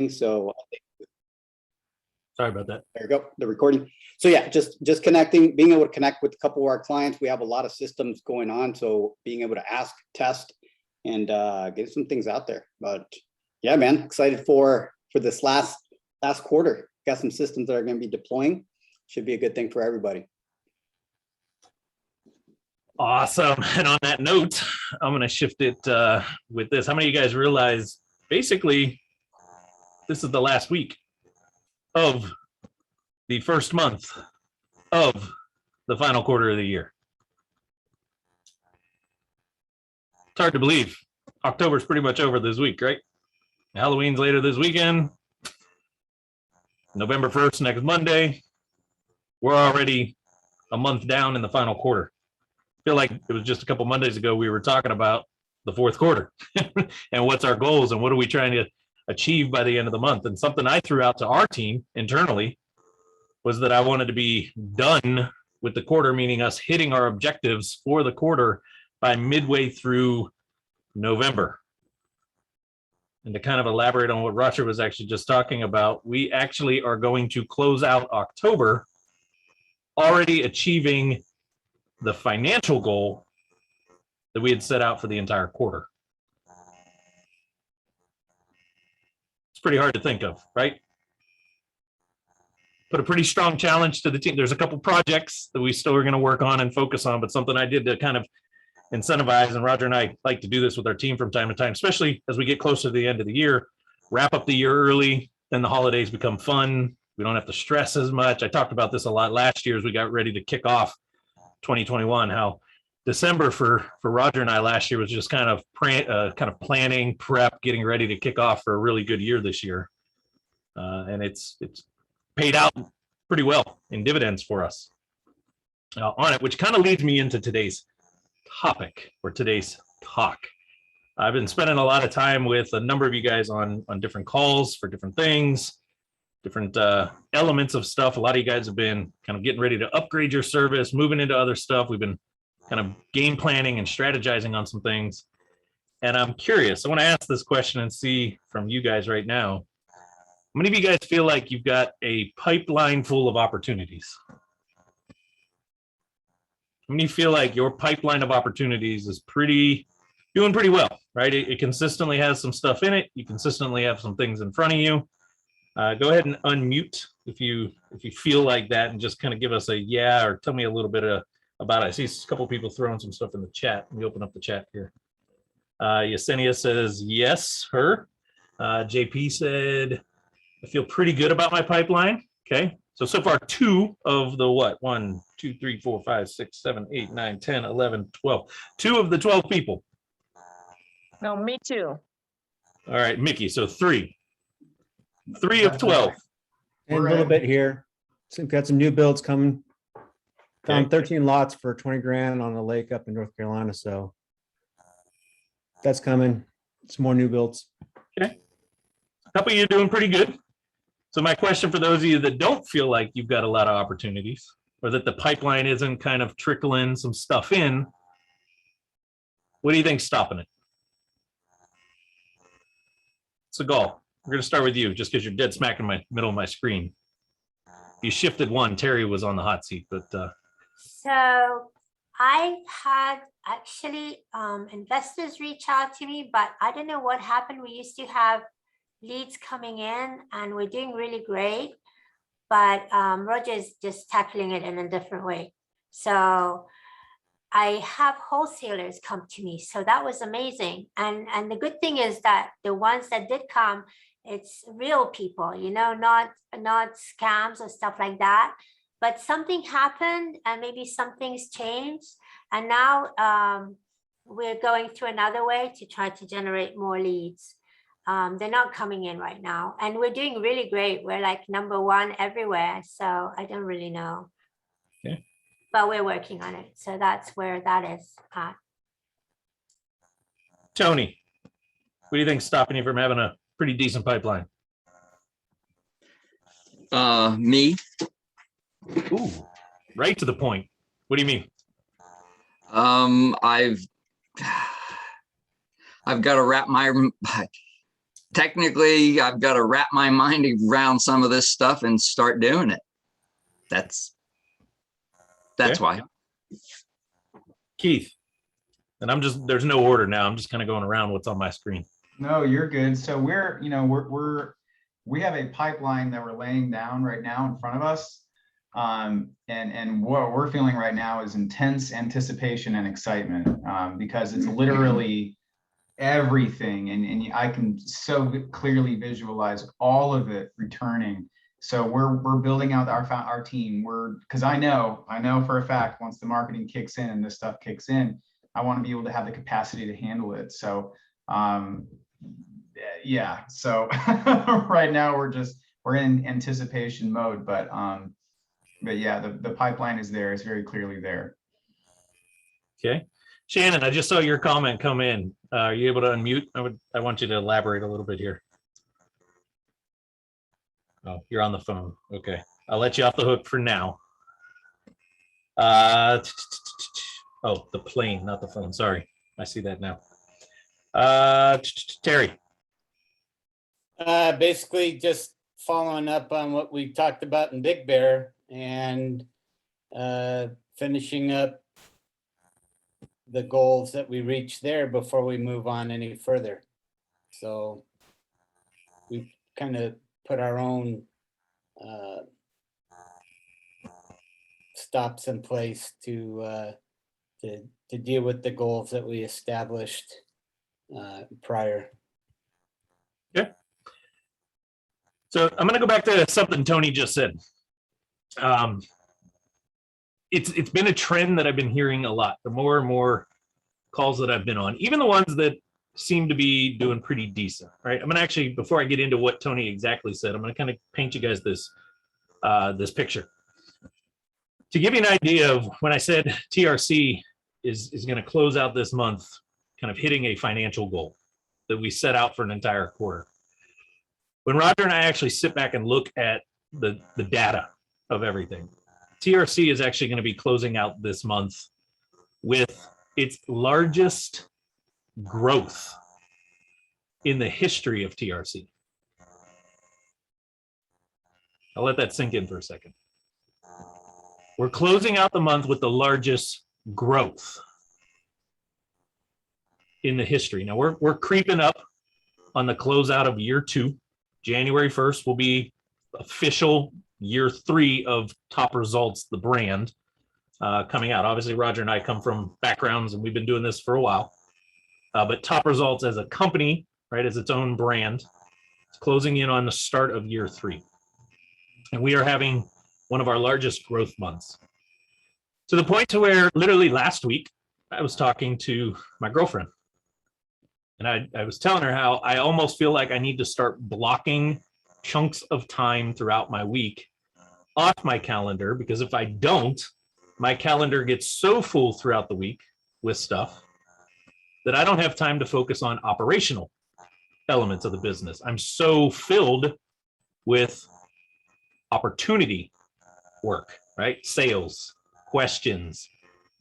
So sorry about that. there you go, the recording. So yeah, just connecting, being able to connect with a couple of our clients. We have a lot of systems going on, so being able to ask, test, and get some things out there. But yeah, man, excited for this last quarter. Got some systems that are going to be deploying. Should be a good thing for everybody. Awesome. And on that note, I'm going to shift it with this. How many of you guys realize basically this is the last week of the first month of the final quarter of the year? It's hard to believe. October's pretty much over this week, right? Halloween's later this weekend. November 1st, next Monday. We're already a month down in the final quarter. I feel like it was just a couple Mondays ago we were talking about the fourth quarter and what's our goals and what are we trying to achieve by the end of the month. And something I threw out to our team internally was that I wanted to be done with the quarter, meaning us hitting our objectives for the quarter by midway through November. And to kind of elaborate on what Roger was actually just talking about, we actually are going to close out October already achieving the financial goal that we had set out for the entire quarter. It's pretty hard to think of, right? Put a pretty strong challenge to the team. There's a couple projects that we still are going to work on and focus on, but something I did to kind of incentivize, and Roger and I like to do this with our team from time to time, especially as we get closer to the end of the year, wrap up the year early, then the holidays become fun. We don't have to stress as much. I talked about this a lot last year as we got ready to kick off 2021, how December for Roger and I last year was just kind of planning, prep, getting ready to kick off for a really good year this year. And it's paid out pretty well in dividends for us on it, which kind of leads me into today's topic or today's talk. I've been spending a lot of time with a number of you guys on different calls for different things, different elements of stuff. A lot of you guys have been kind of getting ready to upgrade your service, moving into other stuff. We've been kind of game planning and strategizing on some things. And I'm curious, I want to ask this question and see from you guys right now. How many of you guys feel like you've got a pipeline full of opportunities? How many feel like your pipeline of opportunities is doing pretty well, right? It consistently has some stuff in it. You consistently have some things in front of you. Go ahead and unmute if you feel like that, and just kind of give us a yeah, or tell me a little bit about it. I see a couple of people throwing some stuff in the chat. Let me open up the chat here. Yesenia says yes, her. JP said, I feel pretty good about my pipeline. Okay, so far 2 of the what? 1, 2, 3, 4, 5, 6, 7, 8, 9, 10, 11, 12. 2 of the 12 people. No, me too. All right, Mickey, so 3. 3 of 12. And a little bit here. So we've got some new builds coming. Found 13 lots for 20 grand on a lake up in North Carolina. So that's coming. Some more new builds. Okay. A couple of you are doing pretty good. So my question for those of you that don't feel like you've got a lot of opportunities, or that the pipeline isn't kind of trickling some stuff in, what do you think's stopping it? So Gall, we're going to start with you, just because you're dead smack in my middle of my screen. You shifted one. Terry was on the hot seat, but so I had actually investors reach out to me, but I don't know what happened. We used to have leads coming in and we're doing really great, but Roger's just tackling it in a different way. So I have wholesalers come to me, so that was amazing. And the good thing is that the ones that did come, it's real people, you know, not scams or stuff like that. But something happened and maybe some things changed, and now we're going through another way to try to generate more leads. They're not coming in right now, and we're doing really great. We're like #1 everywhere, so I don't really know. Okay. But we're working on it, so that's where that is at. Tony, what do you think's stopping you from having a pretty decent pipeline? Me. Ooh, right to the point. What do you mean? I've got to wrap my technically I've got to wrap my mind around some of this stuff and start doing it. That's Okay. why. Keith, and there's no order now. I'm just kind of going around what's on my screen. No, you're good. So we have a pipeline that we're laying down right now in front of us. And what we're feeling right now is intense anticipation and excitement, because it's literally everything. And I can so clearly visualize all of it returning. So we're building out our team. Because I know for a fact, once the marketing kicks in and this stuff kicks in, I want to be able to have the capacity to handle it. So yeah, so right now we're in anticipation mode, but yeah, the pipeline is there. It's very clearly there. Okay. Shannon, I just saw your comment come in. Are you able to unmute? I want you to elaborate a little bit here. Oh, you're on the phone. Okay. I'll let you off the hook for now. Oh, the plane, not the phone. Sorry. I see that now. Terry. Basically just following up on what we talked about in Big Bear and finishing up the goals that we reached there before we move on any further. So we've kind of put our own stops in place to deal with the goals that we established prior. Okay. So I'm going to go back to something Tony just said. It's been a trend that I've been hearing a lot. The more and more calls that I've been on, even the ones that seem to be doing pretty decent, right? I'm going to actually, before I get into what Tony exactly said, I'm going to kind of paint you guys this picture. To give you an idea of when I said TRC is going to close out this month, kind of hitting a financial goal that we set out for an entire quarter. When Roger and I actually sit back and look at the data of everything, TRC is actually going to be closing out this month with its largest growth in the history of TRC. I'll let that sink in for a second. We're closing out the month with the largest growth in the history. Now we're creeping up on the closeout of year 2. January 1st will be official year 3 of Top Results, the brand, coming out. Obviously, Roger and I come from backgrounds and we've been doing this for a while. But Top Results as a company, right, as its own brand, it's closing in on the start of year 3. And we are having one of our largest growth months. To the point to where literally last week, I was talking to my girlfriend. And I was telling her how I almost feel like I need to start blocking chunks of time throughout my week off my calendar, because if I don't, my calendar gets so full throughout the week with stuff that I don't have time to focus on operational elements of the business. I'm so filled with opportunity work, right? Sales, questions,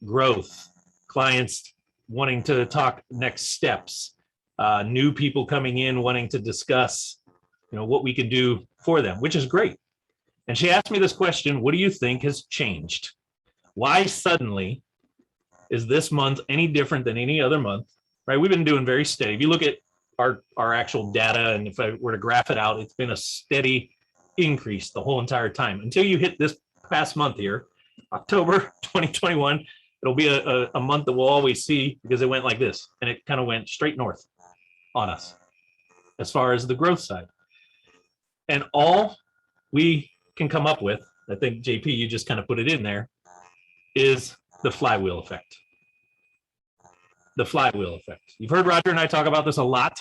growth, clients wanting to talk next steps, new people coming in wanting to discuss, what we can do for them, which is great. And she asked me this question: what do you think has changed? Why suddenly is this month any different than any other month? Right? We've been doing very steady. If you look at our actual data, and if I were to graph it out, it's been a steady increase the whole entire time until you hit this past month here, October 2021. It'll be a month that we'll always see because it went like this, and it kind of went straight north on us as far as the growth side. And all we can come up with, I think, JP, you just kind of put it in there, is the flywheel effect. The flywheel effect. You've heard Roger and I talk about this a lot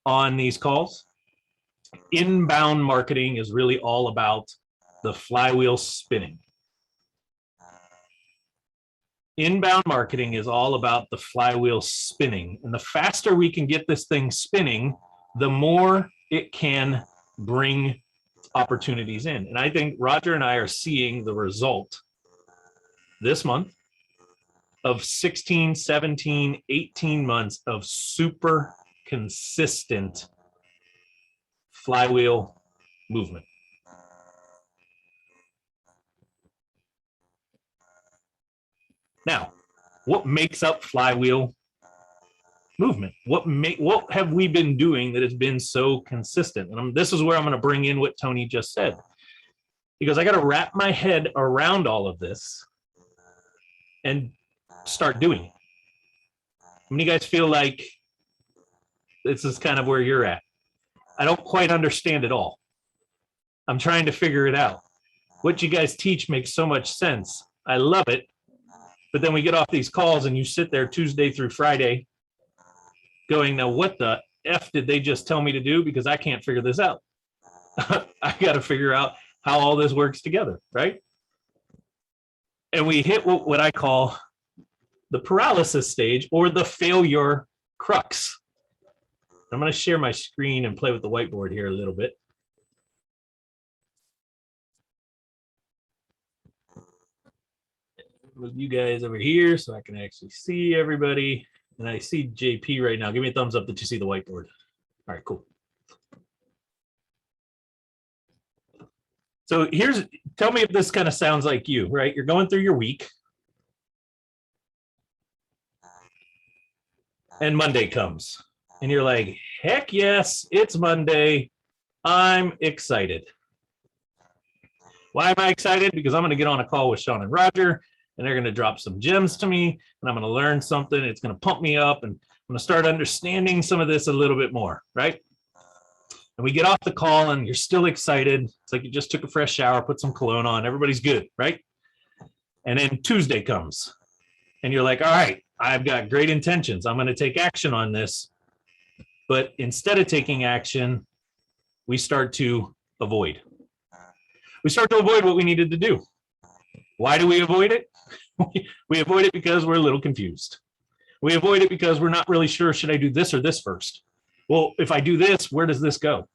on these calls. Inbound marketing is really all about the flywheel spinning. Inbound marketing is all about the flywheel spinning. And the faster we can get this thing spinning, the more it can bring opportunities in. And I think Roger and I are seeing the result this month of 16, 17, 18 months of super consistent flywheel movement. Now, what makes up flywheel movement? What have we been doing that has been so consistent? And this is where I'm going to bring in what Tony just said, because I got to wrap my head around all of this and start doing it. How many of you guys feel like this is kind of where you're at? I don't quite understand it all. I'm trying to figure it out. What you guys teach makes so much sense. I love it. But then we get off these calls and you sit there Tuesday through Friday going, now what the F did they just tell me to do? Because I can't figure this out. I got to figure out how all this works together, right? And we hit what I call the paralysis stage, or the failure crux. I'm going to share my screen and play with the whiteboard here a little bit. Move you guys over here so I can actually see everybody. And I see JP right now. Give me a thumbs up that you see the whiteboard. All right, cool. So tell me if this kind of sounds like you, right? You're going through your week. And Monday comes. And you're like, heck yes, it's Monday. I'm excited. Why am I excited? Because I'm going to get on a call with Shawn and Roger, and they're going to drop some gems to me, and I'm going to learn something. It's going to pump me up, and I'm going to start understanding some of this a little bit more, right? And we get off the call, and you're still excited. It's like you just took a fresh shower, put some cologne on. Everybody's good, right? And then Tuesday comes, and you're like, all right, I've got great intentions. I'm going to take action on this. But instead of taking action, we start to avoid. We start to avoid what we needed to do. Why do we avoid it? We avoid it because we're a little confused. We avoid it because we're not really sure, should I do this or this first? Well, if I do this, where does this go?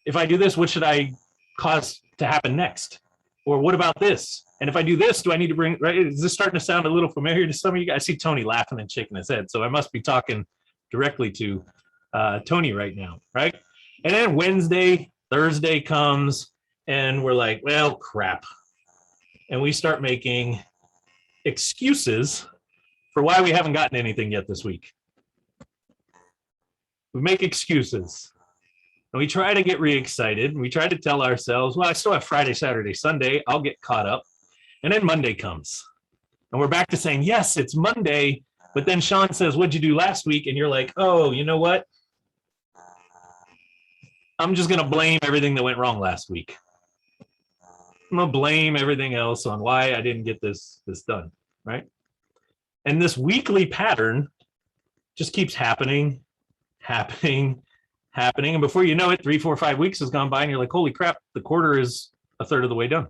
If I do this, what should I cause to happen next? Or what about this? And if I do this, do I need to bring, right? Is this starting to sound a little familiar to some of you guys? I see Tony laughing and shaking his head. So I must be talking directly to Tony right now, right? And then Wednesday, Thursday comes and we're like, well, crap. And we start making excuses for why we haven't gotten anything yet this week. We make excuses. And we try to get re-excited. We try to tell ourselves, well, I still have Friday, Saturday, Sunday. I'll get caught up. And then Monday comes. And we're back to saying, yes, it's Monday. But then Shawn says, what'd you do last week? And you're like, oh, you know what? I'm just going to blame everything that went wrong last week. I'm going to blame everything else on why I didn't get this done, right? And this weekly pattern just keeps happening. And before you know it, 3, 4, 5 weeks has gone by and you're like, holy crap, the quarter is a third of the way done.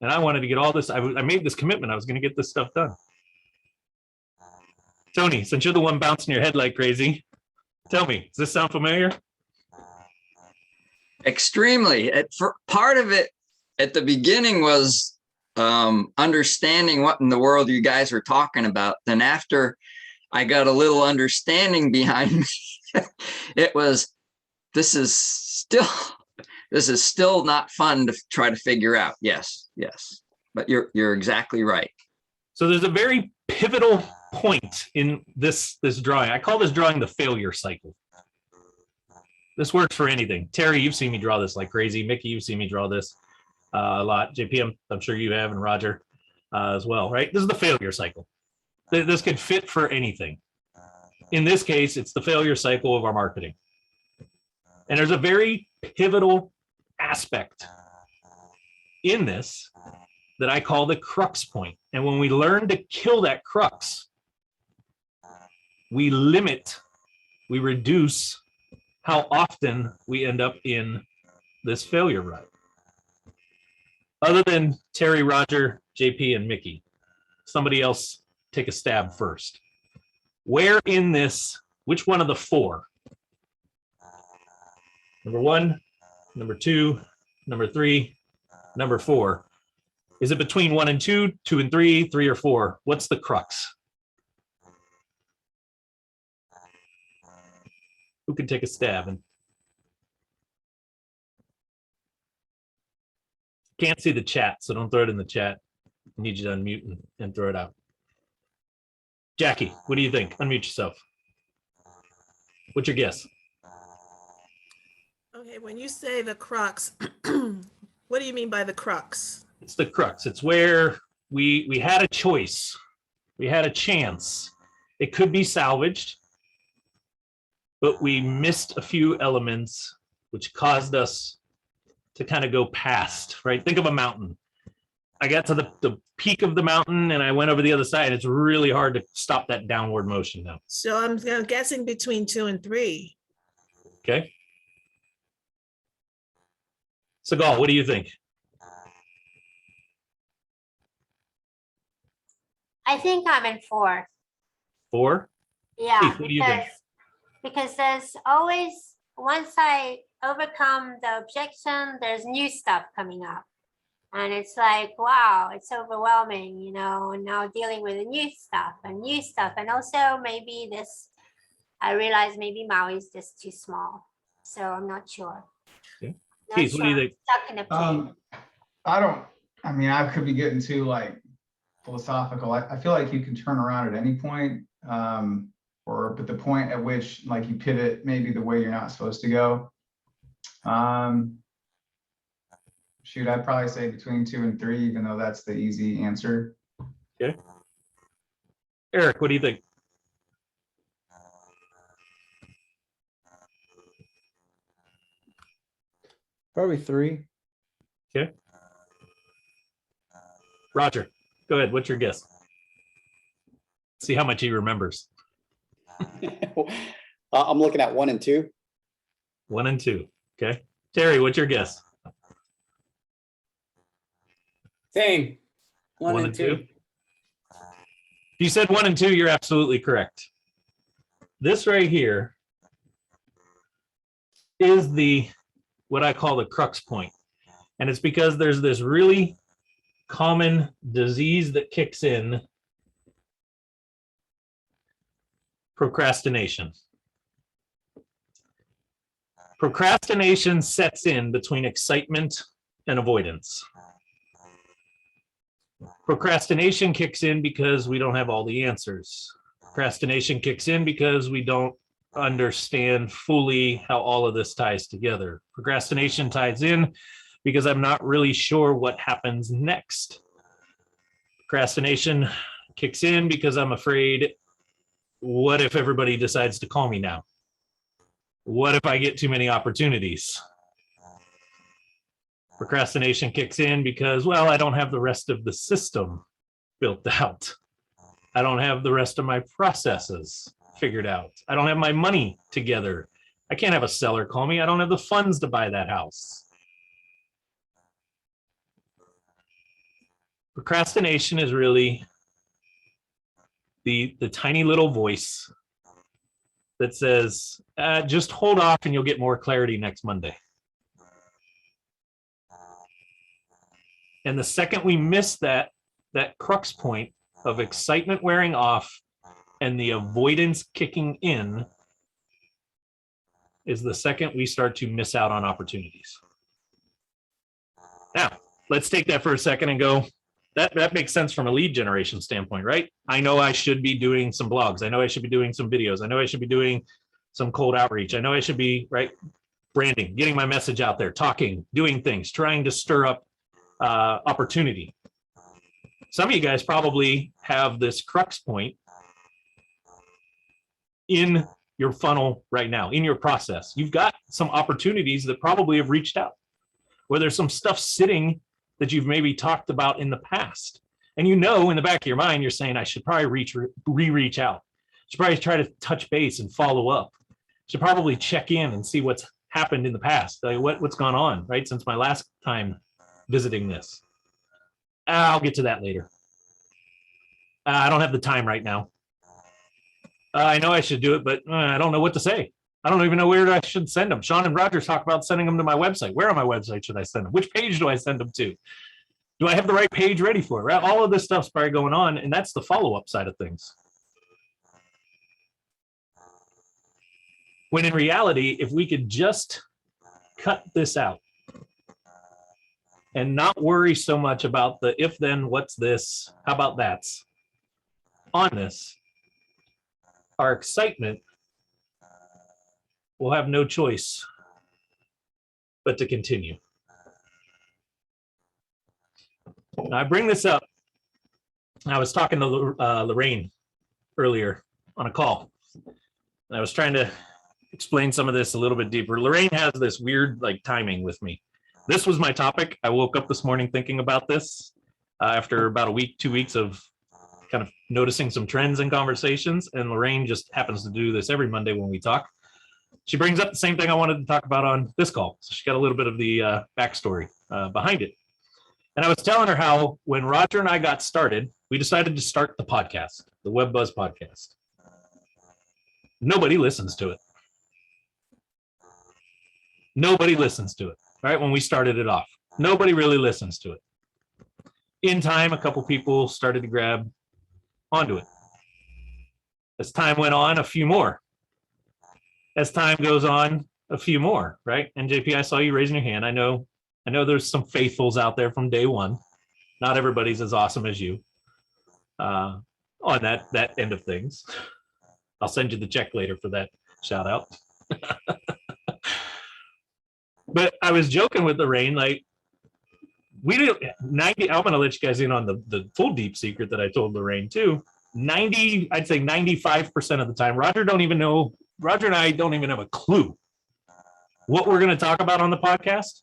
And I wanted to get all this, I made this commitment, I was going to get this stuff done. Tony, since you're the one bouncing your head like crazy, tell me, does this sound familiar? Extremely. For part of it at the beginning was understanding what in the world you guys were talking about. Then after I got a little understanding behind me, it was, this is still not fun to try to figure out. Yes. But you're exactly right. So there's a very pivotal point in this drawing. I call this drawing the failure cycle. This works for anything. Terry, you've seen me draw this like crazy. Mickey, you've seen me draw this a lot. JP, I'm sure you have, and Roger as well, right? This is the failure cycle. This could fit for anything. In this case, it's the failure cycle of our marketing. And there's a very pivotal aspect in this that I call the crux point. And when we learn to kill that crux, we limit, we reduce how often we end up in this failure rut. Other than Terry, Roger, JP, and Mickey, somebody else take a stab first. Where in this, which one of the four? Number 1, number 2, number 3, number 4. Is it between 1 and 2, 2 and 3, 3 or 4? What's the crux? Who can take a stab? And Can't see the chat, so don't throw it in the chat. I need you to unmute and throw it out. Jackie, what do you think? Unmute yourself. What's your guess? Okay, when you say the crux, what do you mean by the crux? It's the crux. It's where we had a choice. We had a chance. It could be salvaged, but we missed a few elements which caused us to kind of go past, right? Think of a mountain. I got to the peak of the mountain and I went over the other side. It's really hard to stop that downward motion now. So I'm guessing between 2 and 3. Okay. Segal, what do you think? I think I'm in 4. 4? Yeah, Keith, what do you think? because there's always, once I overcome the objection, there's new stuff coming up. And it's like, wow, it's overwhelming, you know, and now dealing with the new stuff. And also maybe this, I realize maybe Maui is just too small. So I'm not sure. Okay. Not Keith, what do you sure. think? Stuck in a plane. I could be getting too like philosophical. I feel like you can turn around at any point, but the point at which like you pivot maybe the way you're not supposed to go. Shoot, I'd probably say between 2 and 3, even though that's the easy answer. Okay. Eric, what do you think? Probably 3. Okay. Roger, go ahead. What's your guess? See how much he remembers. I'm looking at 1 and 2. 1 and 2. Okay. Terry, what's your guess? Same. 1 and 2. If you said 1 and 2, you're absolutely correct. This right here is what I call the crux point. And it's because there's this really common disease that kicks in, procrastination. Procrastination sets in between excitement and avoidance. Procrastination kicks in because we don't have all the answers. Procrastination kicks in because we don't understand fully how all of this ties together. Procrastination ties in because I'm not really sure what happens next. Procrastination kicks in because I'm afraid, what if everybody decides to call me now? What if I get too many opportunities? Procrastination kicks in because, well, I don't have the rest of the system built out. I don't have the rest of my processes figured out. I don't have my money together. I can't have a seller call me. I don't have the funds to buy that house. Procrastination is really the tiny little voice that says, just hold off and you'll get more clarity next Monday. And the second we miss that crux point of excitement wearing off and the avoidance kicking in is the second we start to miss out on opportunities. Now, let's take that for a second and go, that makes sense from a lead generation standpoint, right? I know I should be doing some blogs. I know I should be doing some videos. I know I should be doing some cold outreach. I know I should be, right, branding, getting my message out there, talking, doing things, trying to stir up opportunity. Some of you guys probably have this crux point in your funnel right now, in your process. You've got some opportunities that probably have reached out, where there's some stuff sitting that you've maybe talked about in the past. And you know, in the back of your mind, you're saying, I should probably reach out. I should probably try to touch base and follow up. I should probably check in and see what's happened in the past, like what's gone on, right, since my last time visiting this. I'll get to that later. I don't have the time right now. I know I should do it, but I don't know what to say. I don't even know where I should send them. Shawn and Roger talk about sending them to my website. Where on my website should I send them? Which page do I send them to? Do I have the right page ready for it? Right? All of this stuff's probably going on, and that's the follow-up side of things. When in reality, if we could just cut this out and not worry so much about the if then what's this, how about that's on this, our excitement will have no choice but to continue. Now, I bring this up. I was talking to Lorraine earlier on a call, and I was trying to explain some of this a little bit deeper. Lorraine has this weird like timing with me. This was my topic. I woke up this morning thinking about this after about a week, 2 weeks of kind of noticing some trends in conversations. And Lorraine just happens to do this every Monday when we talk. She brings up the same thing I wanted to talk about on this call. So she got a little bit of the backstory behind it. And I was telling her how when Roger and I got started, we decided to start the podcast, the Web Buzz podcast. Nobody listens to it. Nobody listens to it, right? When we started it off, nobody really listens to it. In time, a couple people started to grab onto it. As time went on, a few more. As time goes on, a few more, right? And JP, I saw you raising your hand. I know there's some faithfuls out there from day one. Not everybody's as awesome as you on that end of things. I'll send you the check later for that shout out. But I was joking with Lorraine, like we did 90. I'm gonna let you guys in on the full deep secret that I told Lorraine too. I'd say 95% of the time, Roger and I don't even have a clue what we're gonna talk about on the podcast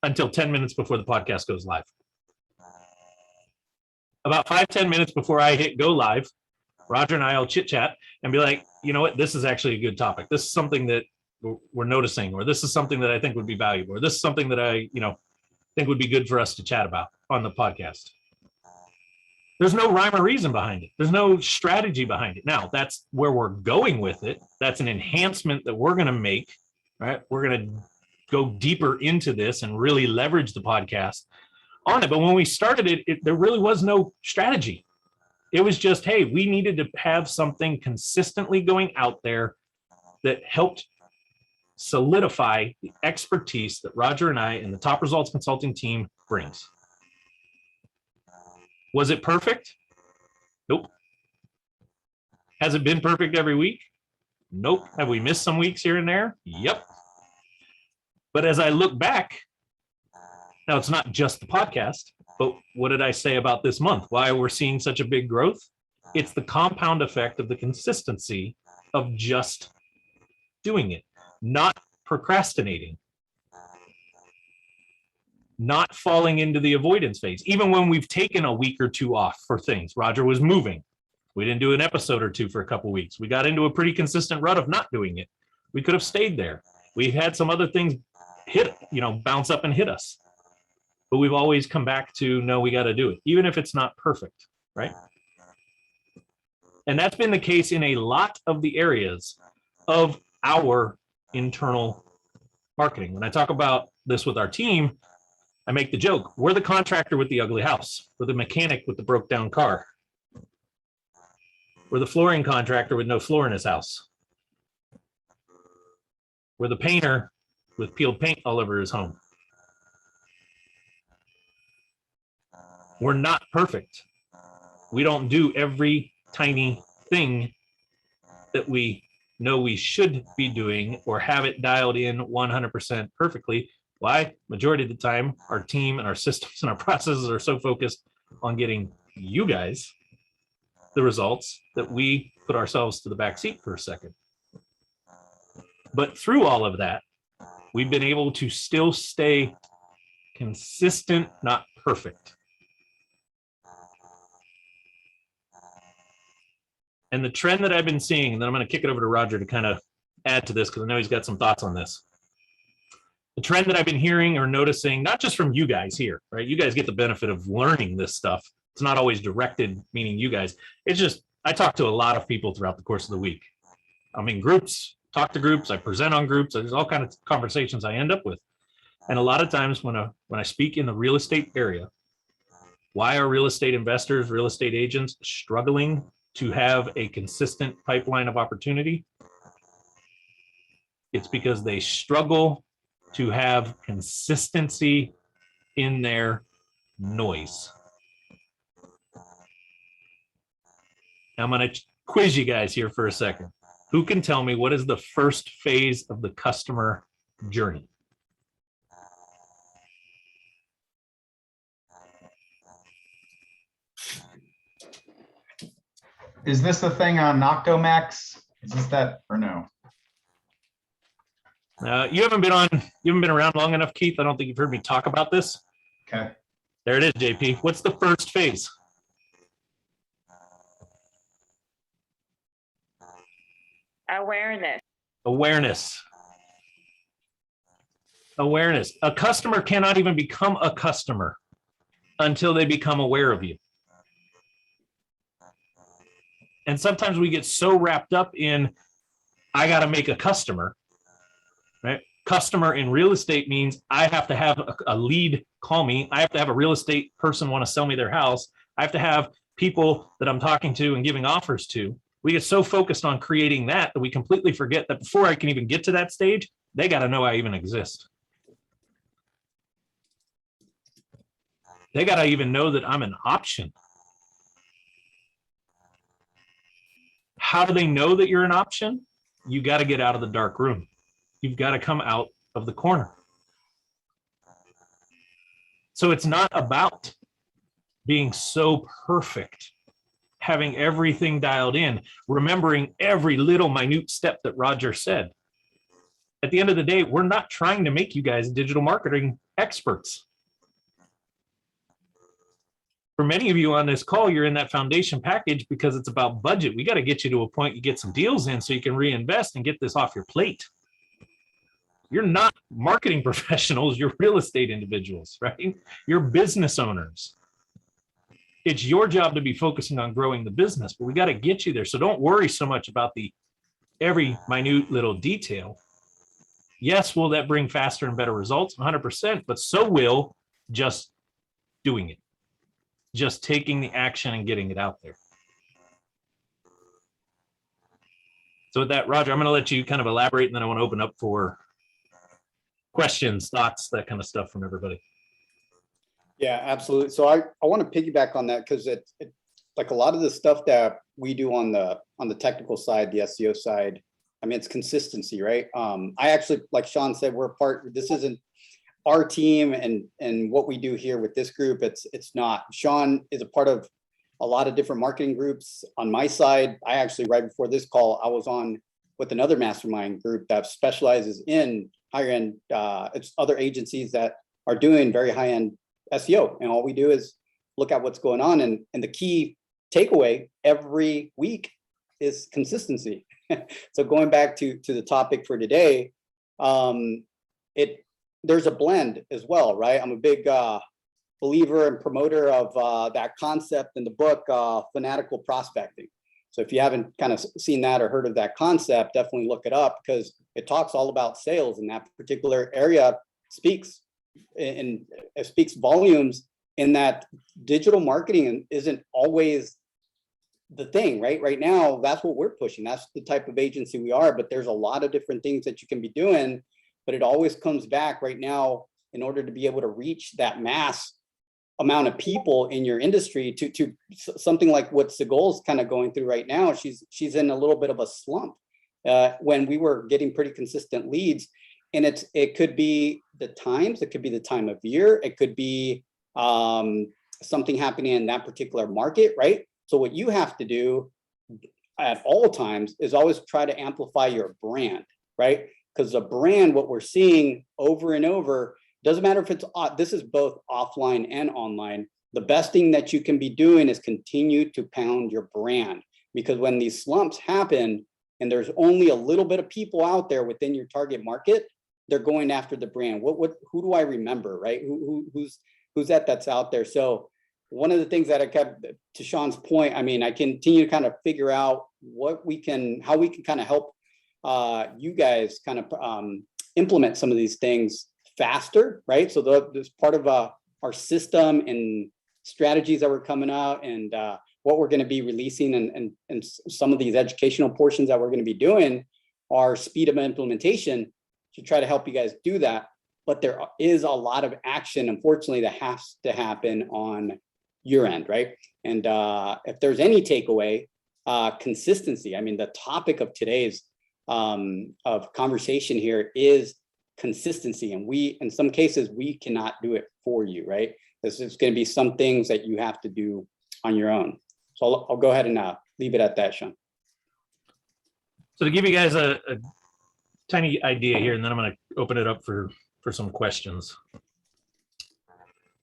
until 10 minutes before the podcast goes live. About 5-10 minutes before I hit go live, Roger and I will chit chat and be like, you know what, this is actually a good topic. This is something that we're noticing, or this is something that I think would be valuable, or this is something that I, think would be good for us to chat about on the podcast. There's no rhyme or reason behind it. There's no strategy behind it. Now, that's where we're going with it. That's an enhancement that we're going to make, right? We're going to go deeper into this and really leverage the podcast on it. But when we started it, there really was no strategy. It was just, hey, we needed to have something consistently going out there that helped solidify the expertise that Roger and I and the Top Results Consulting team brings. Was it perfect? Nope. Has it been perfect every week? Nope. Have we missed some weeks here and there? Yep. But as I look back, now it's not just the podcast, but what did I say about this month? Why we're seeing such a big growth? It's the compound effect of the consistency of just doing it. Not procrastinating, not falling into the avoidance phase. Even when we've taken a week or two off for things, Roger was moving. We didn't do an episode or two for a couple of weeks. We got into a pretty consistent rut of not doing it. We could have stayed there. We had some other things bounce up and hit us. But we've always come back to, no, we got to do it, even if it's not perfect, right? And that's been the case in a lot of the areas of our internal marketing. When I talk about this with our team, I make the joke, we're the contractor with the ugly house. We're the mechanic with the broke down car. We're the flooring contractor with no floor in his house. We're the painter with peeled paint all over his home. We're not perfect. We don't do every tiny thing that we know we should be doing or have it dialed in 100% perfectly. Why? Majority of the time, our team and our systems and our processes are so focused on getting you guys the results that we put ourselves to the back seat for a second. But through all of that, we've been able to still stay consistent, not perfect. And the trend that I've been seeing, and then I'm going to kick it over to Roger to kind of add to this because I know he's got some thoughts on this. The trend that I've been hearing or noticing, not just from you guys here, right? You guys get the benefit of learning this stuff. It's not always directed, meaning you guys. It's just, I talk to a lot of people throughout the course of the week. I'm in groups, talk to groups, I present on groups. There's all kinds of conversations I end up with. And a lot of times when I speak in the real estate area, why are real estate investors, real estate agents struggling to have a consistent pipeline of opportunity? It's because they struggle to have consistency in there noise. I'm going to quiz you guys here for a second. Who can tell me what is the first phase of the customer journey? Is this the thing on Noctomax? Is this that or no? You haven't been around long enough, Keith. I don't think you've heard me talk about this. Okay. There it is, JP. What's the first phase? Awareness. Awareness. Awareness. A customer cannot even become a customer until they become aware of you. And sometimes we get so wrapped up in, I got to make a customer, right? Customer in real estate means I have to have a lead call me. I have to have a real estate person want to sell me their house. I have to have people that I'm talking to and giving offers to. We get so focused on creating that we completely forget that before I can even get to that stage, they got to know I even exist. They got to even know that I'm an option. How do they know that you're an option? You got to get out of the dark room. You've got to come out of the corner. So it's not about being so perfect, having everything dialed in, remembering every little minute step that Roger said. At the end of the day, we're not trying to make you guys digital marketing experts. For many of you on this call, you're in that foundation package because it's about budget. We got to get you to a point you get some deals in so you can reinvest and get this off your plate. You're not marketing professionals, you're real estate individuals, right? You're business owners. It's your job to be focusing on growing the business, but we got to get you there. So don't worry so much about the every minute little detail. Yes, will that bring faster and better results? 100%, but so will just doing it. Just taking the action and getting it out there. So with that, Roger, I'm going to let you kind of elaborate, and then I want to open up for questions, thoughts, that kind of stuff from everybody. Yeah, absolutely. So I want to piggyback on that because it like a lot of the stuff that we do on the technical side, the SEO side, I mean, it's consistency, right? I actually, like Shawn said, we're a part, this isn't our team and what we do here with this group. It's not. Shawn is a part of a lot of different marketing groups. On my side, I actually, right before this call, I was on with another mastermind group that specializes in higher end, it's other agencies that are doing very high end SEO. And all we do is look at what's going on. And the key takeaway every week is consistency. So going back to the topic for today, there's a blend as well, right? I'm a big believer and promoter of that concept in the book, Fanatical Prospecting. So if you haven't kind of seen that or heard of that concept, definitely look it up because it talks all about sales, and that particular area speaks and it speaks volumes in that digital marketing isn't always the thing, right? Right now, that's what we're pushing. That's the type of agency we are, but there's a lot of different things that you can be doing, but it always comes back right now in order to be able to reach that mass amount of people in your industry to something like what Segole's kind of going through right now. She's in a little bit of a slump when we were getting pretty consistent leads. And it could be the times, it could be the time of year, it could be something happening in that particular market, right? So what you have to do at all times is always try to amplify your brand, right? Because the brand, what we're seeing over and over, doesn't matter if it's, this is both offline and online. The best thing that you can be doing is continue to pound your brand, because when these slumps happen and there's only a little bit of people out there within your target market, they're going after the brand. Who do I remember, right? Who's that's out there? So one of the things that I kept, to Shawn's point, I mean, I continue to kind of figure out how we can kind of help you guys kind of implement some of these things faster, right? So there's part of our system and strategies that were coming out, and what we're going to be releasing, and some of these educational portions that we're going to be doing are speed of implementation to try to help you guys do that. but there is a lot of action, unfortunately, that has to happen on your end, right? And if there's any takeaway, consistency. I mean, the topic of today's of conversation here is consistency, and we, in some cases, we cannot do it for you, right? This is going to be some things that you have to do on your own. So I'll go ahead and leave it at that, Shawn. So to give you guys a tiny idea here, and then I'm going to open it up for some questions.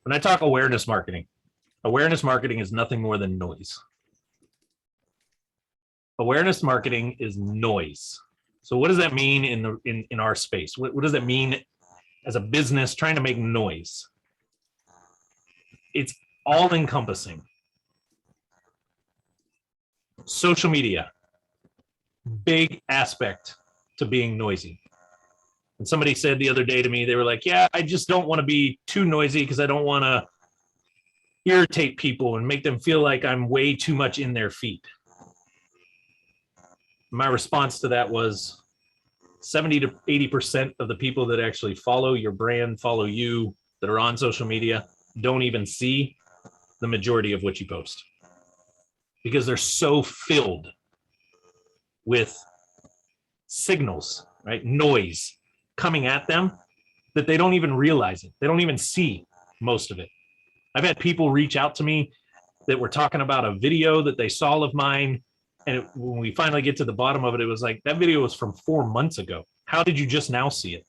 When I talk awareness marketing is nothing more than noise. Awareness marketing is noise. So what does that mean in our space? What does that mean as a business trying to make noise? It's all encompassing. Social media, big aspect to being noisy. And somebody said the other day to me, they were like, yeah, I just don't want to be too noisy because I don't want to irritate people and make them feel like I'm way too much in their feet. My response to that was 70 to 80% of the people that actually follow your brand, follow you, that are on social media, don't even see the majority of what you post because they're so filled with signals, right? Noise coming at them that they don't even realize it. They don't even see most of it. I've had people reach out to me that were talking about a video that they saw of mine. And when we finally get to the bottom of it, it was like, that video was from 4 months ago. How did you just now see it?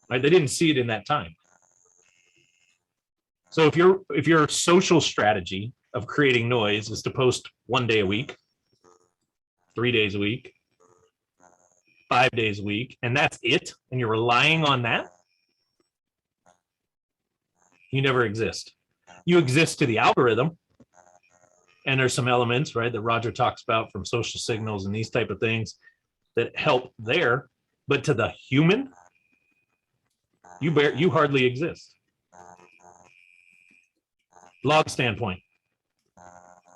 Right? They didn't see it in that time. So if your social strategy of creating noise is to post 1 day a week, 3 days a week, 5 days a week, and that's it, and you're relying on that, you never exist. You exist to the algorithm, and there's some elements, right, that Roger talks about from social signals and these type of things that help there, but to the human, you hardly exist. Blog standpoint.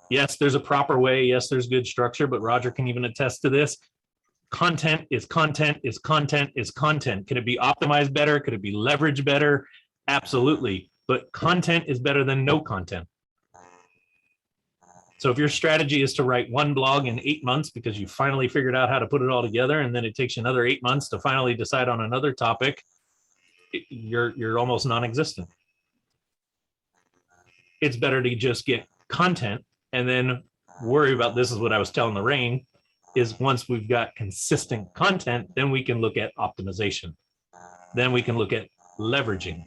Yes, there's a proper way. Yes, there's good structure, but Roger can even attest to this. Content is content is content is content. Can it be optimized better? Could it be leveraged better? Absolutely. But content is better than no content. So if your strategy is to write one blog in 8 months because you finally figured out how to put it all together, and then it takes you another 8 months to finally decide on another topic, you're almost non-existent. It's better to just get content and then worry about, this is what I was telling Lorraine, is once we've got consistent content, then we can look at optimization. Then we can look at leveraging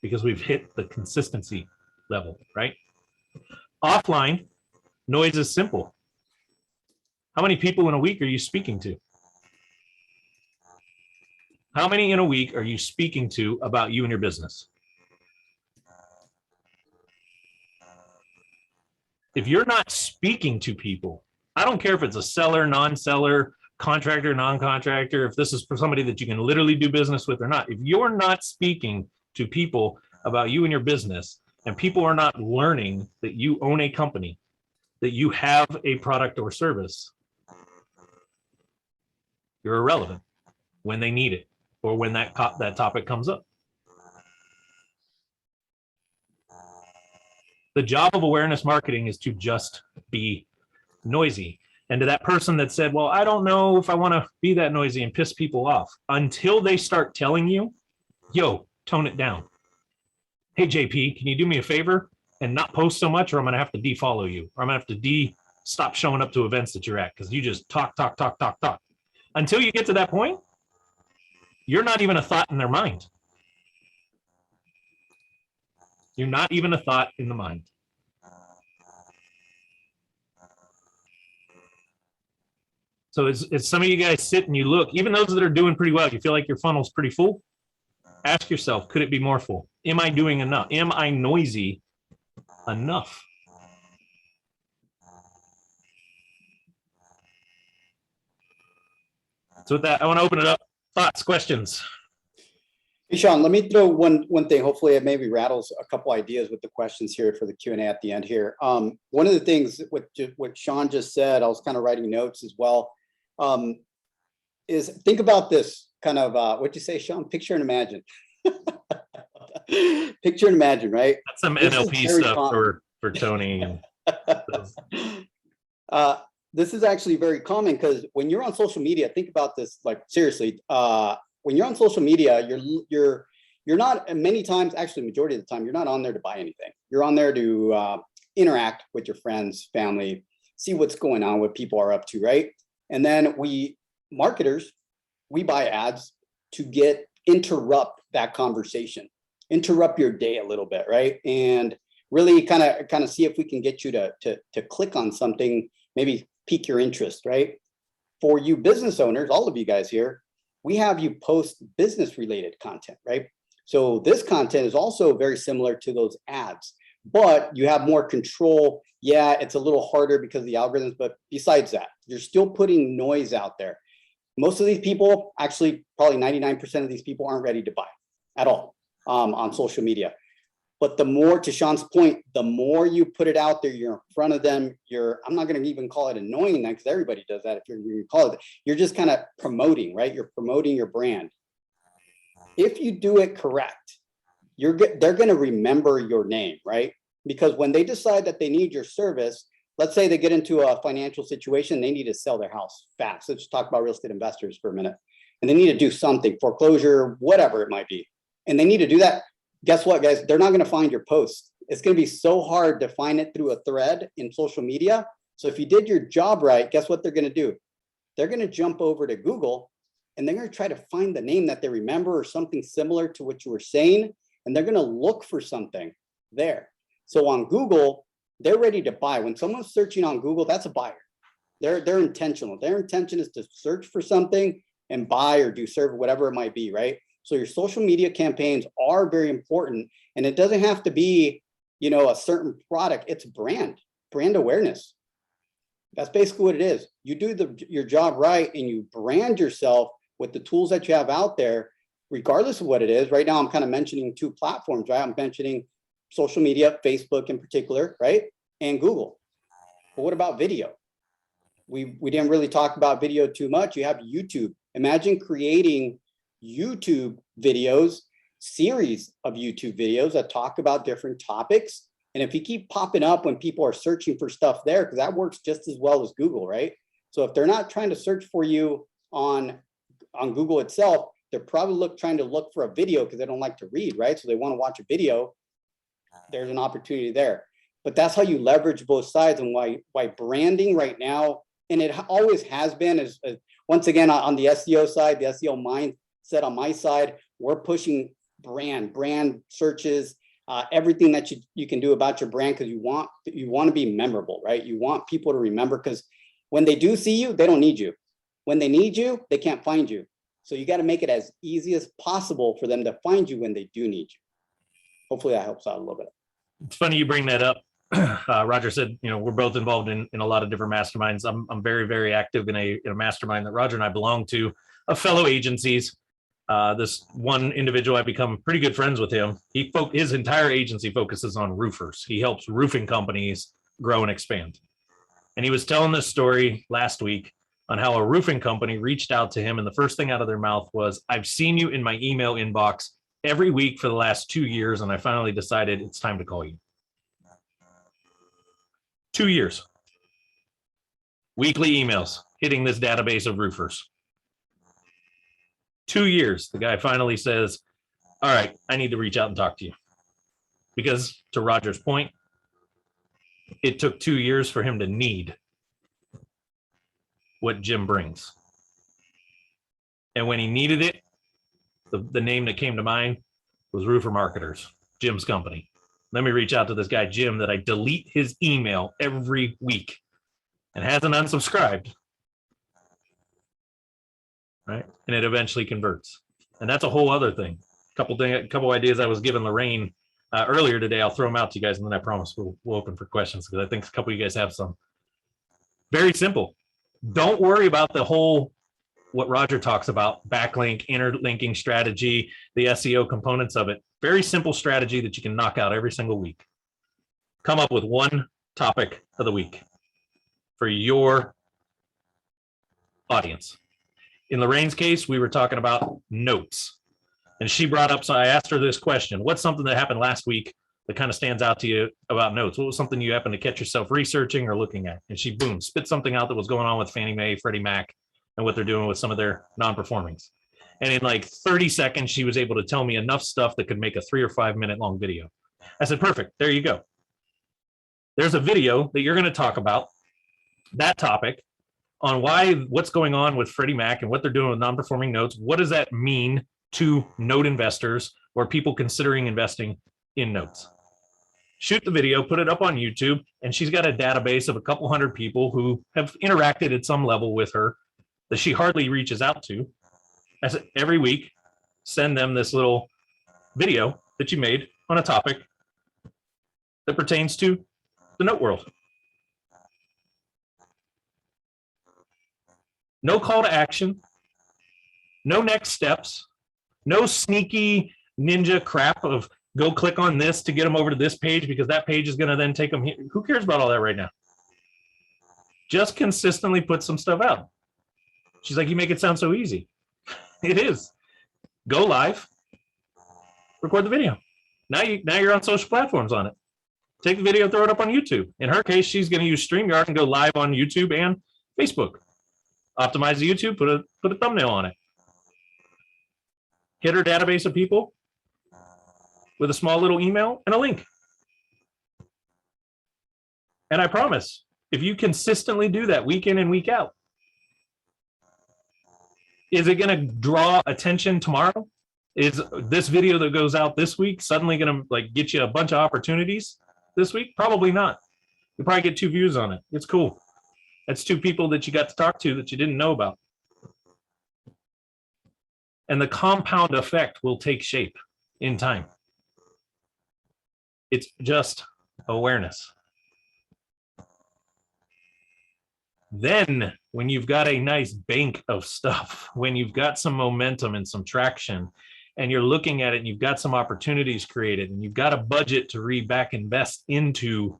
because we've hit the consistency level, right? Offline, noise is simple. How many people in a week are you speaking to? How many in a week are you speaking to about you and your business? If you're not speaking to people, I don't care if it's a seller, non-seller, contractor, non-contractor, if this is for somebody that you can literally do business with or not, if you're not speaking to people about you and your business, and people are not learning that you own a company, that you have a product or service, you're irrelevant when they need it or when that topic comes up. The job of awareness marketing is to just be noisy. And to that person that said, well, I don't know if I want to be that noisy and piss people off, until they start telling you, yo, tone it down. Hey, JP, can you do me a favor and not post so much, or I'm going to have to defollow you, or I'm going to have to stop showing up to events that you're at because you just talk. Until you get to that point, you're not even a thought in their mind. You're not even a thought in the mind. So it's some of you guys sit and you look, even those that are doing pretty well, you feel like your funnel's pretty full. Ask yourself, could it be more full? Am I doing enough? Am I noisy enough? So with that, I want to open it up. Thoughts, questions? Hey, Shawn, let me throw one thing. Hopefully it maybe rattles a couple ideas with the questions here for the Q&A at the end here. One of the things what Shawn just said, I was kind of writing notes as well, is think about this. kind of, what'd you say, Sean? Picture and imagine. Picture and imagine, right? That's some This is NLP very stuff common. for Tony. And This is actually very common because when you're on social media, think about this, like seriously, when you're on social media, you're not, many times, actually majority of the time, you're not on there to buy anything. You're on there to interact with your friends, family, see what's going on, what people are up to, right? And then we marketers, we buy ads to interrupt that conversation, interrupt your day a little bit, right? And really kind of see if we can get you to click on something, maybe pique your interest, right? For you business owners, all of you guys here, we have you post business related content, right? So this content is also very similar to those ads, but you have more control. Yeah, it's a little harder because of the algorithms, but besides that, you're still putting noise out there. Most of these people, actually probably 99% of these people aren't ready to buy at all on social media. But the more, to Sean's point, the more you put it out there, you're in front of them, I'm not going to even call it annoying then, because everybody does that. If you're going to call it, you're just kind of promoting, right? You're promoting your brand. If you do it correct, they're going to remember your name, right? Because when they decide that they need your service, let's say they get into a financial situation, they need to sell their house fast. Let's talk about real estate investors for a minute. And they need to do something, foreclosure, whatever it might be. And they need to do that. Guess what, guys? They're not going to find your post. It's going to be so hard to find it through a thread in social media. So if you did your job right, guess what they're going to do? They're going to jump over to Google and they're going to try to find the name that they remember or something similar to what you were saying. And they're going to look for something there. So on Google, they're ready to buy. When someone's searching on Google, that's a buyer. They're intentional. Their intention is to search for something and buy or do serve, whatever it might be, right? So your social media campaigns are very important, and it doesn't have to be, a certain product. It's brand awareness. That's basically what it is. You do your job right and you brand yourself with the tools that you have out there, regardless of what it is. Right now, I'm kind of mentioning two platforms, right? I'm mentioning social media, Facebook in particular, right? And Google. But what about video? We didn't really talk about video too much. You have YouTube. Imagine creating YouTube videos, series of YouTube videos that talk about different topics. And if you keep popping up when people are searching for stuff there, because that works just as well as Google, right? So if they're not trying to search for you on Google itself, they're probably trying to look for a video because they don't like to read, right? So they want to watch a video. There's an opportunity there. But that's how you leverage both sides, and why branding right now, and it always has been, is once again, on the SEO side, the SEO mindset on my side, we're pushing brand searches, everything that you can do about your brand, because you want to be memorable, right? You want people to remember, because when they do see you, they don't need you. When they need you, they can't find you. So you got to make it as easy as possible for them to find you when they do need you. Hopefully that helps out a little bit. it's funny you bring that up. Roger said, we're both involved in a lot of different masterminds. I'm very, very active in a mastermind that Roger and I belong to, of fellow agencies. This one individual, I've become pretty good friends with him. His entire agency focuses on roofers. He helps roofing companies grow and expand. And he was telling this story last week on how a roofing company reached out to him, and the first thing out of their mouth was, "I've seen you in my email inbox every week for the last 2 years, and I finally decided it's time to call you." 2 years. Weekly emails hitting this database of roofers. 2 years. The guy finally says, "All right, I need to reach out and talk to you." Because, to Roger's point, it took 2 years for him to need what Jim brings. And when he needed it, the name that came to mind was Roofer Marketers, Jim's company. Let me reach out to this guy, Jim, that I delete his email every week and hasn't unsubscribed. Right? And it eventually converts. And that's a whole other thing. Couple ideas I was giving Lorraine earlier today. I'll throw them out to you guys, and then I promise we'll open for questions, because I think a couple of you guys have some. Very simple. Don't worry about the whole, what Roger talks about, backlink, interlinking strategy, the SEO components of it. Very simple strategy that you can knock out every single week. Come up with one topic of the week for your audience. In Lorraine's case, we were talking about notes. And she brought up, so I asked her this question: what's something that happened last week that kind of stands out to you about notes? What was something you happened to catch yourself researching or looking at? And she, boom, spit something out that was going on with Fannie Mae, Freddie Mac, and what they're doing with some of their non-performings. And in like 30 seconds, she was able to tell me enough stuff that could make a 3 or 5 minute long video. I said, perfect, there you go. There's a video that you're going to talk about that topic on what's going on with Freddie Mac and what they're doing with non-performing notes. What does that mean to note investors or people considering investing in notes? Shoot the video, put it up on YouTube, and she's got a database of a couple hundred people who have interacted at some level with her that she hardly reaches out to. I said, every week, send them this little video that you made on a topic that pertains to the note world. No call to action, no next steps, no sneaky ninja crap of go click on this to get them over to this page because that page is going to then take them here. Who cares about all that right now? Just consistently put some stuff out. She's like, you make it sound so easy. It is. Go live, record the video. Now you're on social platforms on it. Take the video, throw it up on YouTube. In her case, she's going to use StreamYard and go live on YouTube and Facebook. Optimize the YouTube, put a thumbnail on it. Hit her database of people with a small little email and a link. And I promise, if you consistently do that week in and week out, is it going to draw attention tomorrow? Is this video that goes out this week suddenly going to like get you a bunch of opportunities this week? Probably not. You'll probably get 2 views on it. It's cool. That's 2 people that you got to talk to that you didn't know about. And the compound effect will take shape in time. It's just awareness. Then when you've got a nice bank of stuff, when you've got some momentum and some traction, and you're looking at it and you've got some opportunities created and you've got a budget to back invest into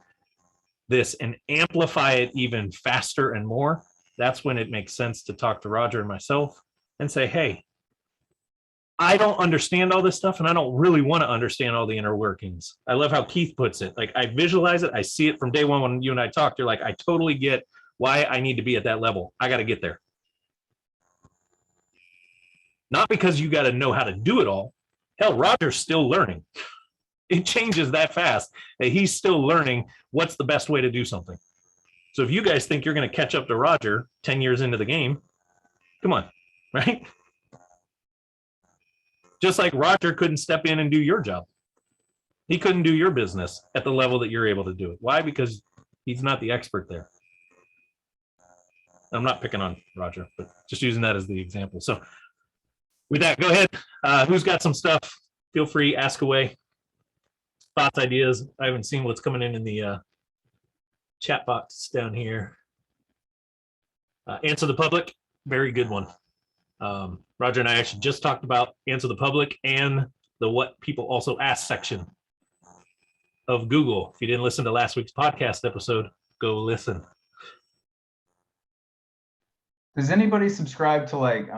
this and amplify it even faster and more, that's when it makes sense to talk to Roger and myself and say, hey, I don't understand all this stuff and I don't really want to understand all the inner workings. I love how Keith puts it. Like, I visualize it. I see it from day one when you and I talked. You're like, I totally get why I need to be at that level. I got to get there. Not because you got to know how to do it all. Hell, Roger's still learning. It changes that fast that he's still learning what's the best way to do something. So if you guys think you're going to catch up to Roger 10 years into the game, come on, right? Just like Roger couldn't step in and do your job. He couldn't do your business at the level that you're able to do it. Why? Because he's not the expert there. I'm not picking on Roger, but just using that as the example. So with that, go ahead. Who's got some stuff? Feel free, ask away. Thoughts, ideas. I haven't seen what's coming in the chat box down here. Answer the public, very good one. Roger and I actually just talked about Answer the Public and the what people also ask section of Google. If you didn't listen to last week's podcast episode, go listen. Does anybody subscribe to like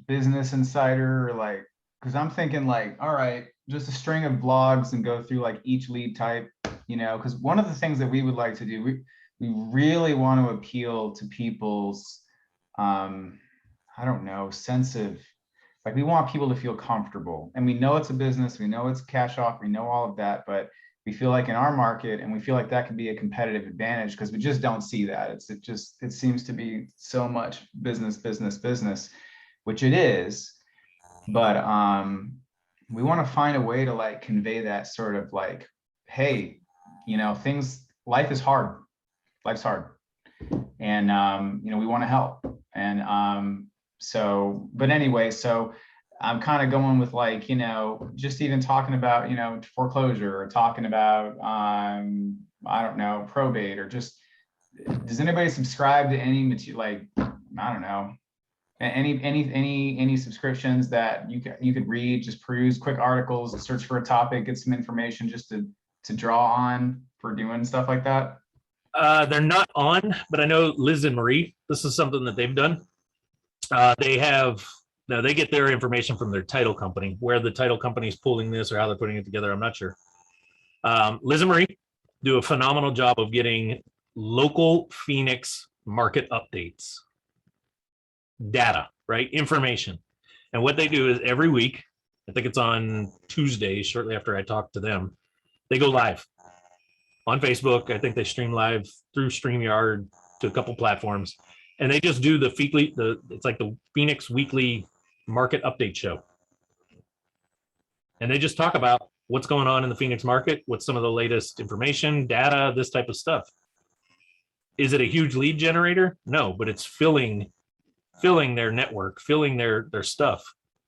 Business Insider or like, because I'm thinking like, all right, just a string of blogs and go through like each lead type, you know, because one of the things that we would like to do, we really want to appeal to people's, I don't know, sense of, like, we want people to feel comfortable. And we know it's a business, we know it's cash off, we know all of that, but we feel like in our market, and we feel like that can be a competitive advantage because we just don't see that. It seems to be so much business, which it is, but we want to find a way to like convey that sort of like, hey, you know, life is hard, life's hard, and you know, we want to help. And so, but anyway, so I'm kind of going with like, you know, just even talking about, you know, foreclosure, or talking about, I don't know, probate, or just, does anybody subscribe to any material, like, I don't know, any subscriptions that you could read, just peruse quick articles, search for a topic, get some information just to draw on for doing stuff like that? They're not on, but I know Liz and Marie, this is something that they've done. They have, no, they get their information from their title company. Where the title company is pulling this or how they're putting it together, I'm not sure. Liz and Marie do a phenomenal job of getting local Phoenix market updates, data, right? Information. And what they do is every week, I think it's on Tuesdays, shortly after I talk to them, they go live on Facebook. I think they stream live through StreamYard to a couple platforms. And they just do the weekly, it's like the Phoenix weekly market update show. And they just talk about what's going on in the Phoenix market, what's some of the latest information, data, this type of stuff. Is it a huge lead generator? No, but it's filling their network, filling their stuff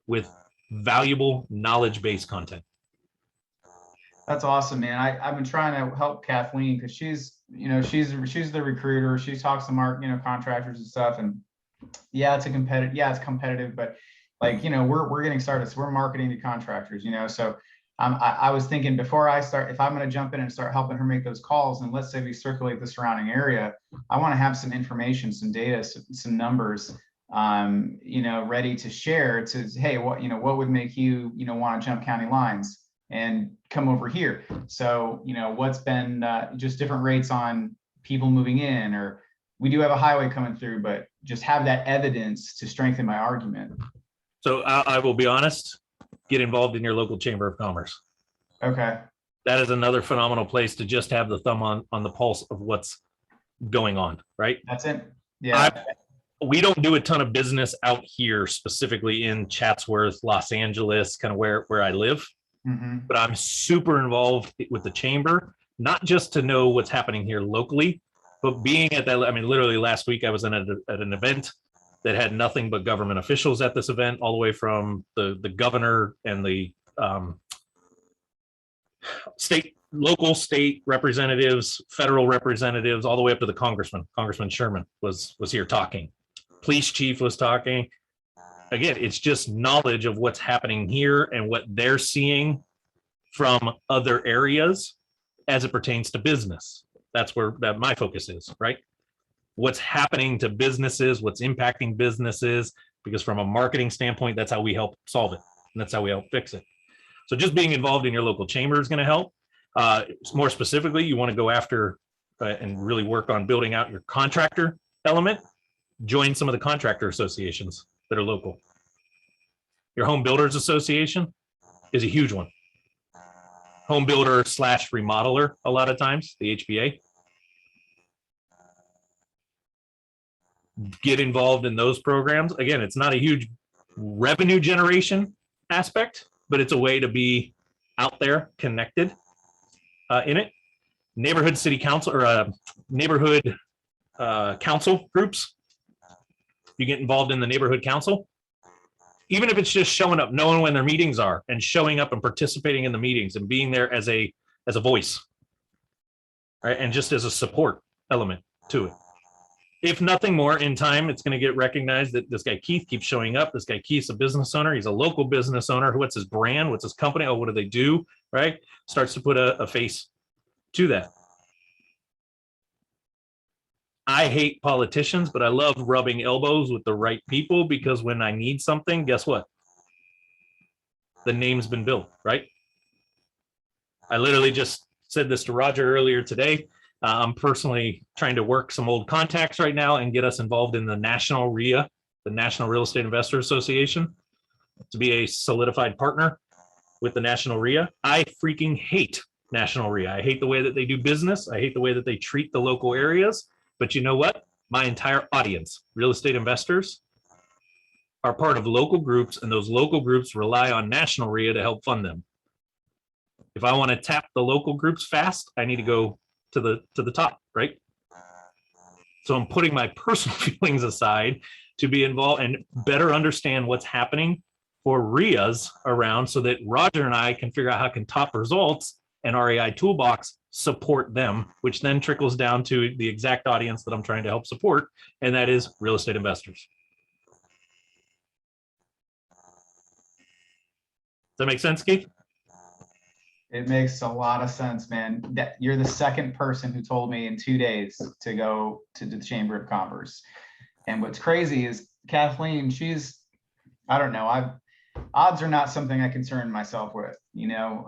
with valuable knowledge-based content. That's awesome, man. I've been trying to help Kathleen because she's the recruiter. She talks to contractors and stuff. And yeah, it's competitive, but like, we're getting started. So we're marketing to contractors, so I was thinking before I start, if I'm going to jump in and start helping her make those calls, and let's say we circulate the surrounding area, I want to have some information, some data, some numbers, ready to share to, hey, what would make you, want to jump county lines and come over here. So, what's been just different rates on people moving in, or we do have a highway coming through, but just have that evidence to strengthen my argument. So I will be honest, get involved in your local chamber of commerce. Okay. That is another phenomenal place to just have the thumb on the pulse of what's going on, right? That's it. Yeah. We don't do a ton of business out here, specifically in Chatsworth, Los Angeles, kind of where I live. Mm-hmm. But I'm super involved with the chamber, not just to know what's happening here locally, but being at that. I mean, literally last week I was at an event that had nothing but government officials at this event, all the way from the governor and the local state representatives, federal representatives, all the way up to the congressman. Congressman Sherman was here talking. Police chief was talking. Again, it's just knowledge of what's happening here and what they're seeing from other areas as it pertains to business. That's where my focus is, right? What's happening to businesses, what's impacting businesses, because from a marketing standpoint, that's how we help solve it. And that's how we help fix it. So just being involved in your local chamber is going to help. More specifically, you want to go after and really work on building out your contractor element. Join some of the contractor associations that are local. Your home builders association is a huge one. Home builder / remodeler, a lot of times, the HBA. Get involved in those programs. Again, it's not a huge revenue generation aspect, but it's a way to be out there connected in it. Neighborhood city council or neighborhood council groups. You get involved in the neighborhood council, even if it's just showing up, knowing when their meetings are, and showing up and participating in the meetings and being there as a voice, right? And just as a support element to it. If nothing more, in time, it's going to get recognized that this guy Keith keeps showing up. This guy Keith's a business owner. He's a local business owner. What's his brand? What's his company? Oh, what do they do? Right? Starts to put a face to that. I hate politicians, but I love rubbing elbows with the right people, because when I need something, guess what? The name's been built, right? I literally just said this to Roger earlier today. I'm personally trying to work some old contacts right now and get us involved in the National RIA, the National Real Estate Investor Association, to be a solidified partner with the National RIA. I freaking hate National RIA. I hate the way that they do business. I hate the way that they treat the local areas. But you know what? My entire audience, real estate investors, are part of local groups, and those local groups rely on National RIA to help fund them. If I want to tap the local groups fast, I need to go to the top, right? So I'm putting my personal feelings aside to be involved and better understand what's happening for RIAs around, so that Roger and I can figure out how can top results and REI Toolbox support them, which then trickles down to the exact audience that I'm trying to help support, and that is real estate investors. Does that make sense, Keith? It makes a lot of sense, man. That you're the second person who told me in 2 days to go to the Chamber of Commerce. And what's crazy is Kathleen, I don't know, odds are not something I concern myself with, you know,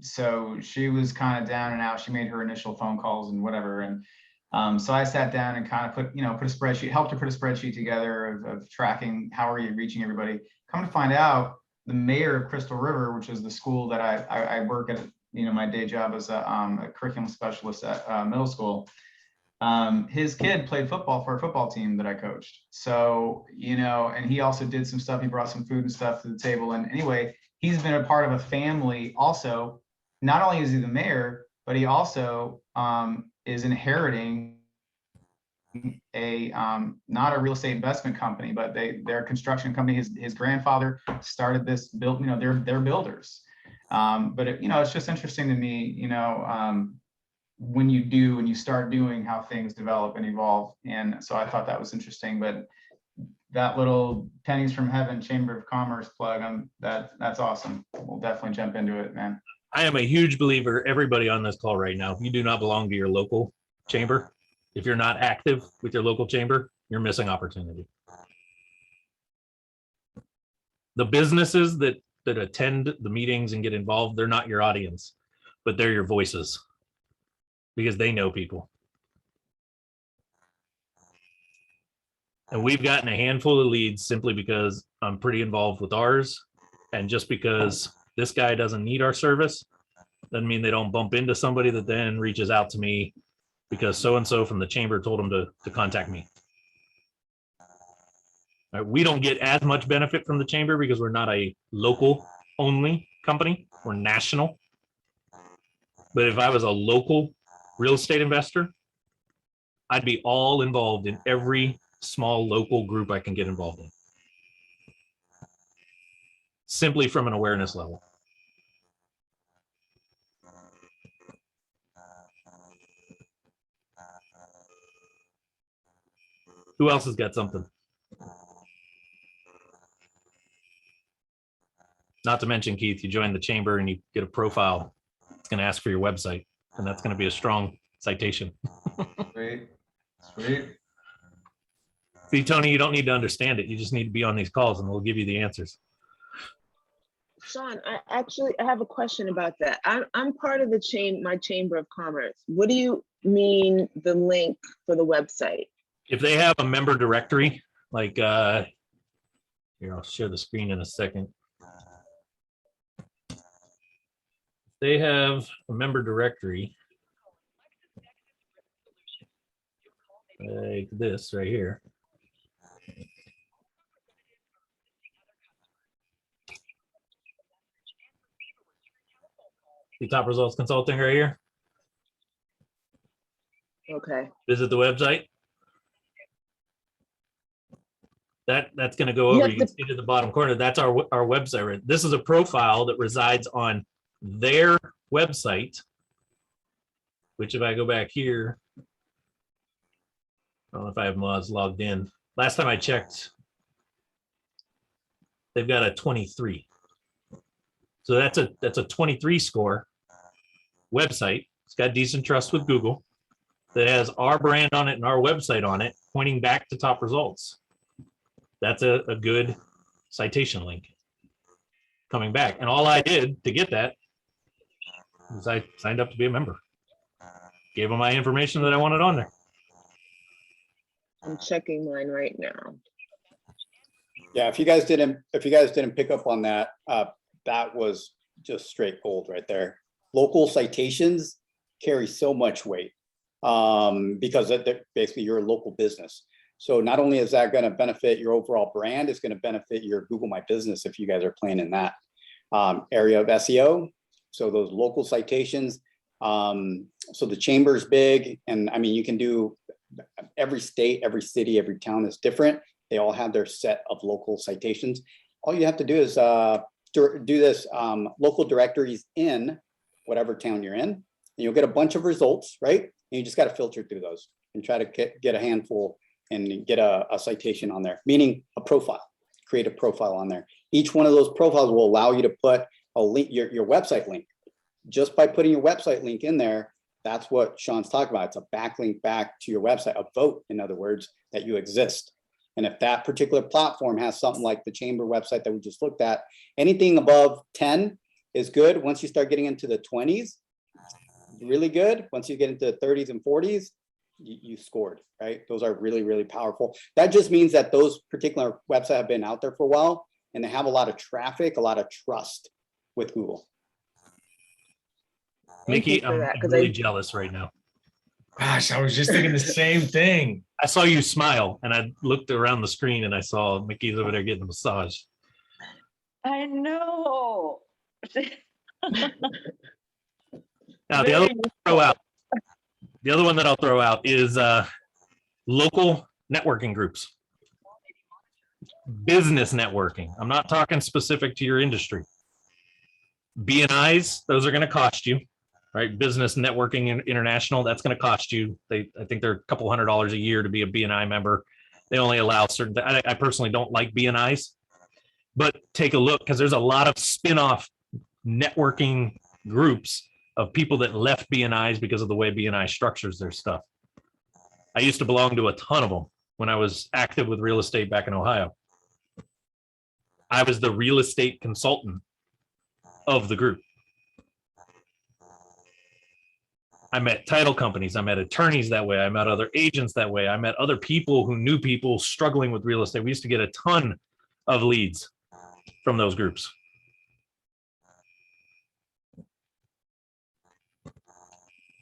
so she was kind of down and out. She made her initial phone calls and whatever. And so I sat down and kind of put a spreadsheet, helped her put a spreadsheet together of tracking how are you reaching everybody. Come to find out, the mayor of Crystal River, which is the school that I work at, you know, my day job as a curriculum specialist at middle school. His kid played football for a football team that I coached. So, you know, and he also did some stuff. He brought some food and stuff to the table. And anyway, he's been a part of a family also. Not only is he the mayor, but he also is inheriting not a real estate investment company, but they're a construction company. His grandfather started this build, you know, they're builders. But it's just interesting to me, you know, when you start doing how things develop and evolve. And so I thought that was interesting, but that little pennies from heaven Chamber of Commerce plug, that's awesome. We'll definitely jump into it, man. I am a huge believer, everybody on this call right now, if you do not belong to your local chamber, if you're not active with your local chamber, you're missing opportunity. The businesses that attend the meetings and get involved, they're not your audience, but they're your voices because they know people. And we've gotten a handful of leads simply because I'm pretty involved with ours. And just because this guy doesn't need our service doesn't mean they don't bump into somebody that then reaches out to me because so-and-so from the chamber told them to contact me. We don't get as much benefit from the chamber because we're not a local only company, we're national. But if I was a local real estate investor, I'd be all involved in every small local group I can get involved in. Simply from an awareness level. Who else has got something? Not to mention, Keith, you join the chamber and you get a profile. It's going to ask for your website, and that's going to be a strong citation. Sweet. Sweet. See, Tony, you don't need to understand it. You just need to be on these calls and we'll give you the answers. Shawn, I have a question about that. I'm part of my Chamber of Commerce. What do you mean the link for the website? If they have a member directory, like here, I'll share the screen in a second. They have a member directory like this right here. See Top Results Consulting right here. Okay. Visit the website. That's going to go over. You can see to the bottom corner. That's our website. This is a profile that resides on their website, which if I go back here, I don't know if I have mods logged in. Last time I checked, they've got a 23. So that's a 23 score website. It's got decent trust with Google that has our brand on it and our website on it, pointing back to Top Results. That's a good citation link coming back. And all I did to get that was I signed up to be a member. Gave them my information that I wanted on there. I'm checking mine right now. Yeah, if you guys didn't pick up on that, that was just straight gold right there. Local citations carry so much weight because basically you're a local business. So not only is that going to benefit your overall brand, it's going to benefit your Google My Business if you guys are playing in that area of SEO. So those local citations. So the chamber is big, and I mean you can do every state, every city, every town is different. They all have their set of local citations. All you have to do is do this local directories in whatever town you're in, and you'll get a bunch of results, right? And you just got to filter through those and try to get a handful and get a citation on there, meaning a profile, create a profile on there. Each one of those profiles will allow you to put a link, your website link. Just by putting your website link in there, That's what Sean's talking about. It's a backlink back to your website, a vote, in other words, that you exist. And if that particular platform has something like the chamber website that we just looked at, anything above 10 is good. Once you start getting into the 20s, really good. Once you get into the 30s and 40s, you scored, right? Those are really, really powerful. That just means that those particular websites have been out there for a while and they have a lot of traffic, a lot of trust with Google. Thank you Mickey, for I'm that, 'cause really I- jealous right now. Gosh, I was just thinking the same thing. I saw you smile and I looked around the screen and I saw Mickey's over there getting a massage. I know. Now, the other one that I'll throw out is local networking groups. Business networking. I'm not talking specific to your industry. BNIs, those are going to cost you, right? Business Networking International, that's going to cost you. I think they're a couple $100 a year to be a BNI member. They only allow certain. I personally don't like BNIs, but take a look because there's a lot of spin-off networking groups of people that left BNIs because of the way BNI structures their stuff. I used to belong to a ton of them when I was active with real estate back in Ohio. I was the real estate consultant of the group. I met title companies. I met attorneys that way. I met other agents that way. I met other people who knew people struggling with real estate. We used to get a ton of leads from those groups.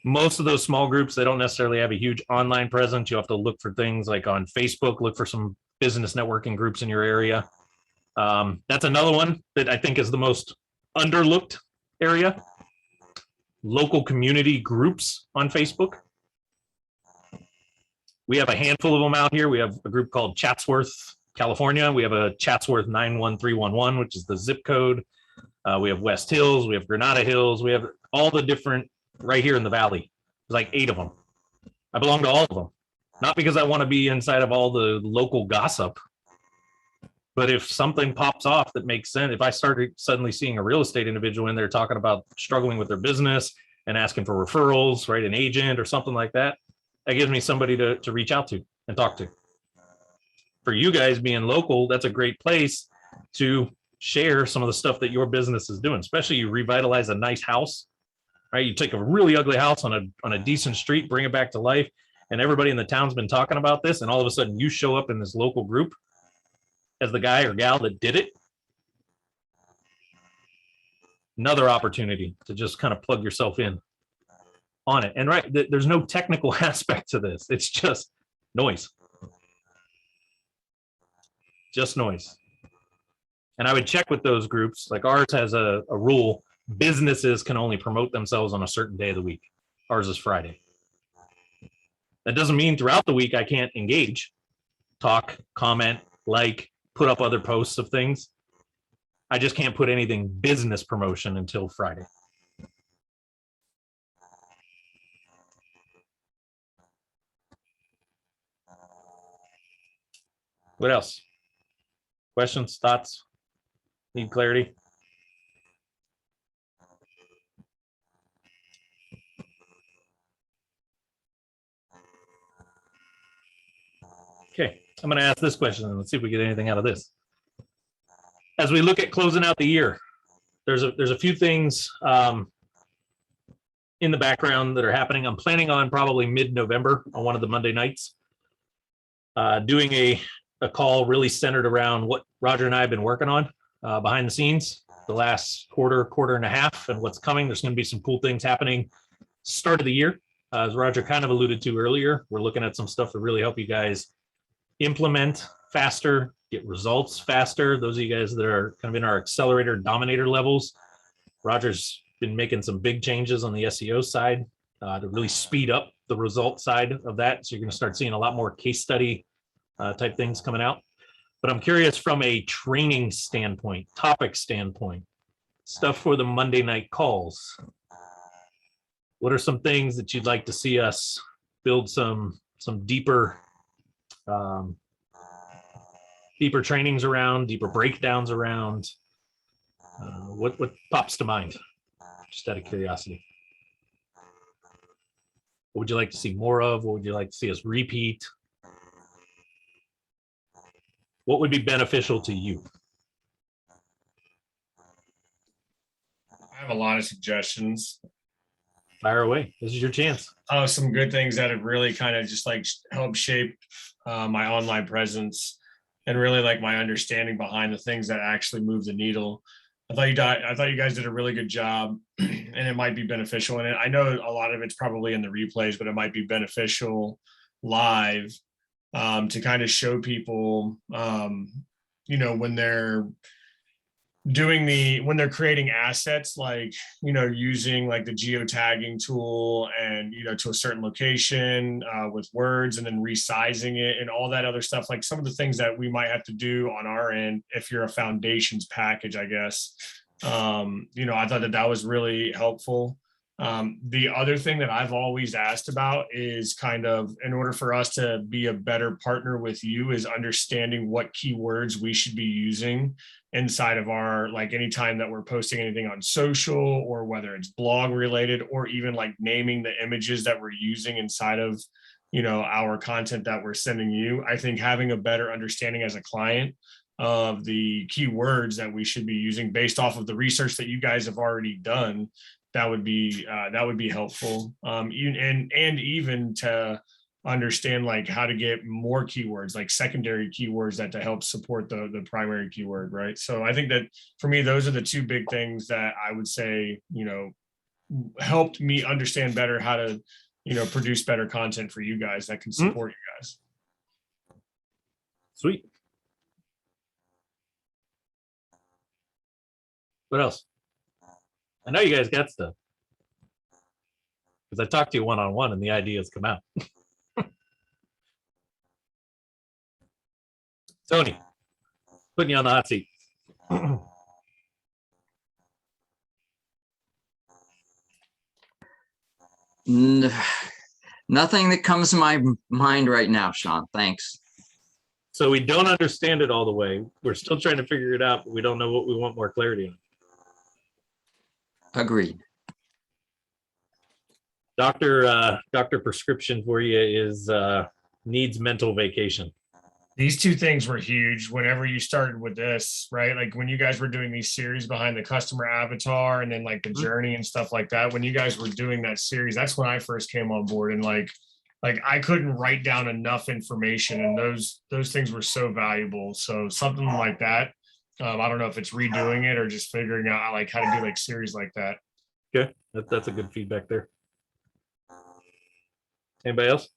Most of those small groups, they don't necessarily have a huge online presence. You have to look for things like on Facebook, look for some business networking groups in your area. That's another one that I think is the most underlooked area. Local community groups on Facebook. We have a handful of them out here. We have a group called Chatsworth, California. We have a Chatsworth 91311, which is the zip code. We have West Hills. We have Granada Hills. We have all the different right here in the valley. There's like 8 of them. I belong to all of them. Not because I want to be inside of all the local gossip, but if something pops off that makes sense, if I started suddenly seeing a real estate individual in there talking about struggling with their business and asking for referrals, right, an agent or something like that, that gives me somebody to reach out to and talk to. For you guys being local, that's a great place to share some of the stuff that your business is doing, especially you revitalize a nice house, right? You take a really ugly house on a decent street, bring it back to life, and everybody in the town's been talking about this, and all of a sudden you show up in this local group as the guy or gal that did it. Another opportunity to just kind of plug yourself in on it. And right, there's no technical aspect to this. It's just noise. Just noise. And I would check with those groups. Like ours has a rule. Businesses can only promote themselves on a certain day of the week. Ours is Friday. That doesn't mean throughout the week I can't engage, talk, comment, like, put up other posts of things. I just can't put anything business promotion until Friday. What else? Questions, thoughts? Need clarity? Okay, I'm going to ask this question and let's see if we get anything out of this. As we look at closing out the year, there's a few things in the background that are happening. I'm planning on probably mid-November on one of the Monday nights, doing a call really centered around what Roger and I have been working on behind the scenes the last quarter and a half, and what's coming. There's going to be some cool things happening start of the year. As Roger kind of alluded to earlier, we're looking at some stuff to really help you guys implement faster, get results faster. Those of you guys that are kind of in our accelerator dominator levels, Roger's been making some big changes on the SEO side to really speed up the result side of that. So you're going to start seeing a lot more case study type things coming out. But I'm curious from a training standpoint, topic standpoint, stuff for the Monday night calls. What are some things that you'd like to see us build some deeper deeper trainings around, deeper breakdowns around? What pops to mind, just out of curiosity? What would you like to see more of? What would you like to see us repeat? What would be beneficial to you? I have a lot of suggestions. Fire away. This is your chance. Some good things that have really kind of just like helped shape my online presence and really like my understanding behind the things that actually move the needle. I thought you guys did a really good job, and it might be beneficial. And I know a lot of it's probably in the replays, but it might be beneficial live to kind of show people, when they're when they're creating assets, like, using like the geotagging tool and, to a certain location with words and then resizing it and all that other stuff, like some of the things that we might have to do on our end if you're a foundations package, I guess. I thought that was really helpful. The other thing that I've always asked about is kind of, in order for us to be a better partner with you, is understanding what keywords we should be using inside of our, like, anytime that we're posting anything on social, or whether it's blog related, or even like naming the images that we're using inside of, our content that we're sending you. I think having a better understanding as a client of the keywords that we should be using based off of the research that you guys have already done, that would be helpful. Even to understand like how to get more keywords, like secondary keywords that to help support the primary keyword, right? So I think that for me, those are the two big things that I would say, helped me understand better how to, produce better content for you guys that can support you guys. Sweet. What else? I know you guys got stuff, because I talked to you one-on-one and the ideas come out. Tony, putting you on the hot seat. Nothing that comes to my mind right now, Shawn. Thanks. So we don't understand it all the way. We're still trying to figure it out, but we don't know what we want more clarity on. Agreed. Doctor prescription for you is needs mental vacation. These two things were huge whenever you started with this, right? Like when you guys were doing these series behind the customer avatar and then like the journey and stuff like that, when you guys were doing that series, that's when I first came on board. And like I couldn't write down enough information, and those things were so valuable. So something like that, I don't know if it's redoing it or just figuring out like how to do like series like that. Okay, that's a good feedback there. Anybody else?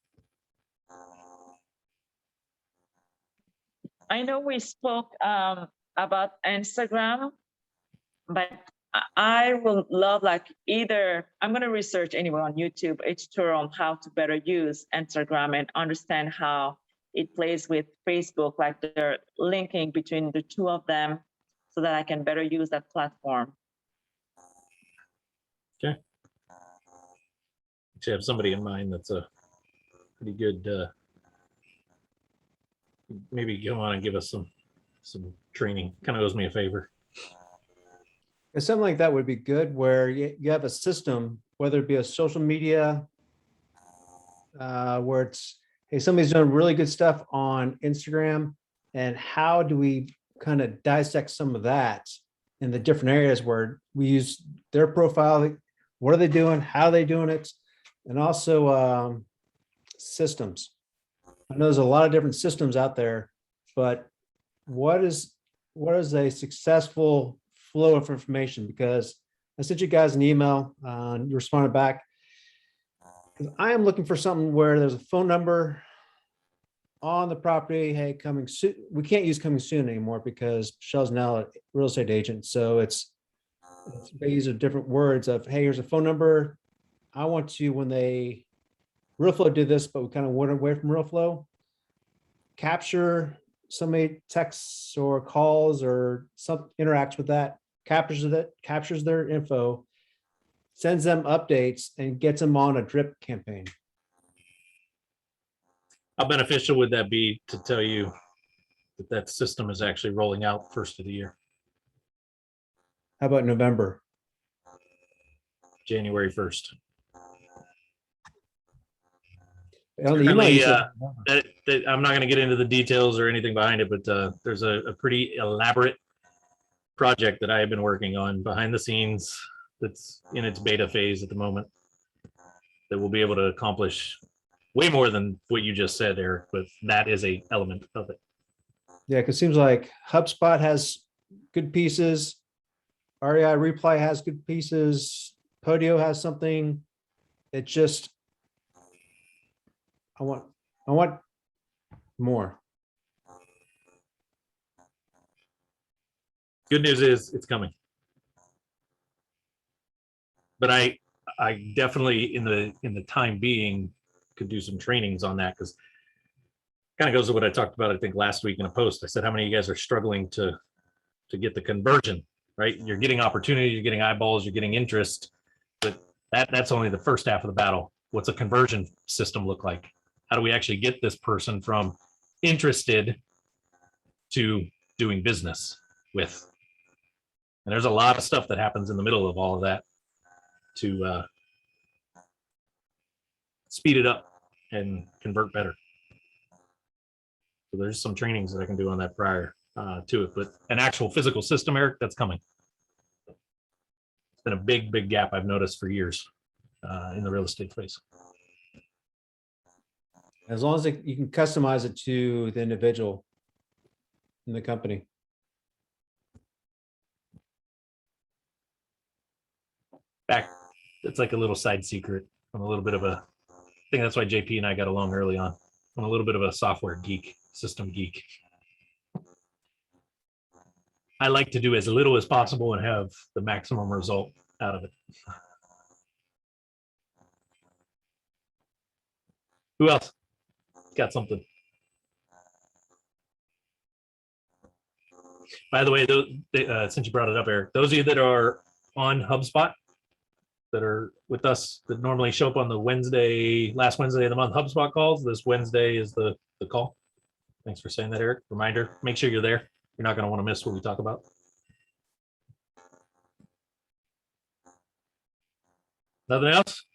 I know we spoke about Instagram, but I would love like either, I'm going to research anyway on YouTube, a tutorial on how to better use Instagram and understand how it plays with Facebook, like they're linking between the two of them so that I can better use that platform. Okay. Actually, I have somebody in mind that's a pretty good, maybe come on and give us some training. Kind of owes me a favor. And something like that would be good, where you have a system, whether it be a social media, where it's, hey, somebody's doing really good stuff on Instagram, and how do we kind of dissect some of that in the different areas where we use their profile, what are they doing, how are they doing it, and also systems. I know there's a lot of different systems out there, but what is a successful flow of information? Because I sent you guys an email, you responded back. I am looking for something where there's a phone number on the property. Hey, coming soon. We can't use coming soon anymore because Michelle's now a real estate agent. So they use different words of, hey, here's a phone number. I want to, when they, RealFlow did this, but we kind of went away from RealFlow, capture somebody texts or calls or some interacts with that, captures their info, sends them updates, and gets them on a drip campaign. How beneficial would that be to tell you that system is actually rolling out first of the year? How about November? January 1st. On the email, Certainly, you said- I'm not going to get into the details or anything behind it, but there's a pretty elaborate project that I have been working on behind the scenes that's in its beta phase at the moment that will be able to accomplish way more than what you just said, Eric, but that is a element of it. Yeah, because it seems like HubSpot has good pieces. REI Reply has good pieces. Podio has something. It just, I want more. Good news is it's coming. But I definitely in the time being could do some trainings on that, because kind of goes to what I talked about, I think last week in a post. I said, how many of you guys are struggling to get the conversion, right? You're getting opportunity, you're getting eyeballs, you're getting interest, but that's only the first half of the battle. What's a conversion system look like? How do we actually get this person from interested to doing business with? And there's a lot of stuff that happens in the middle of all of that to speed it up and convert better. So there's some trainings that I can do on that prior to it, but an actual physical system, Eric, that's coming. It's been a big gap I've noticed for years in the real estate space. As long as you can customize it to the individual in the company. Back, it's like a little side secret. I'm a little bit of a, I think that's why JP and I got along early on. I'm a little bit of a software geek, system geek. I like to do as little as possible and have the maximum result out of it. Who else got something? By the way, since you brought it up, Eric, those of you that are on HubSpot that are with us that normally show up on the last Wednesday of the month HubSpot calls, this Wednesday is the call. Thanks for saying that, Eric. Reminder, make sure you're there. You're not going to want to miss what we talk about. Nothing else?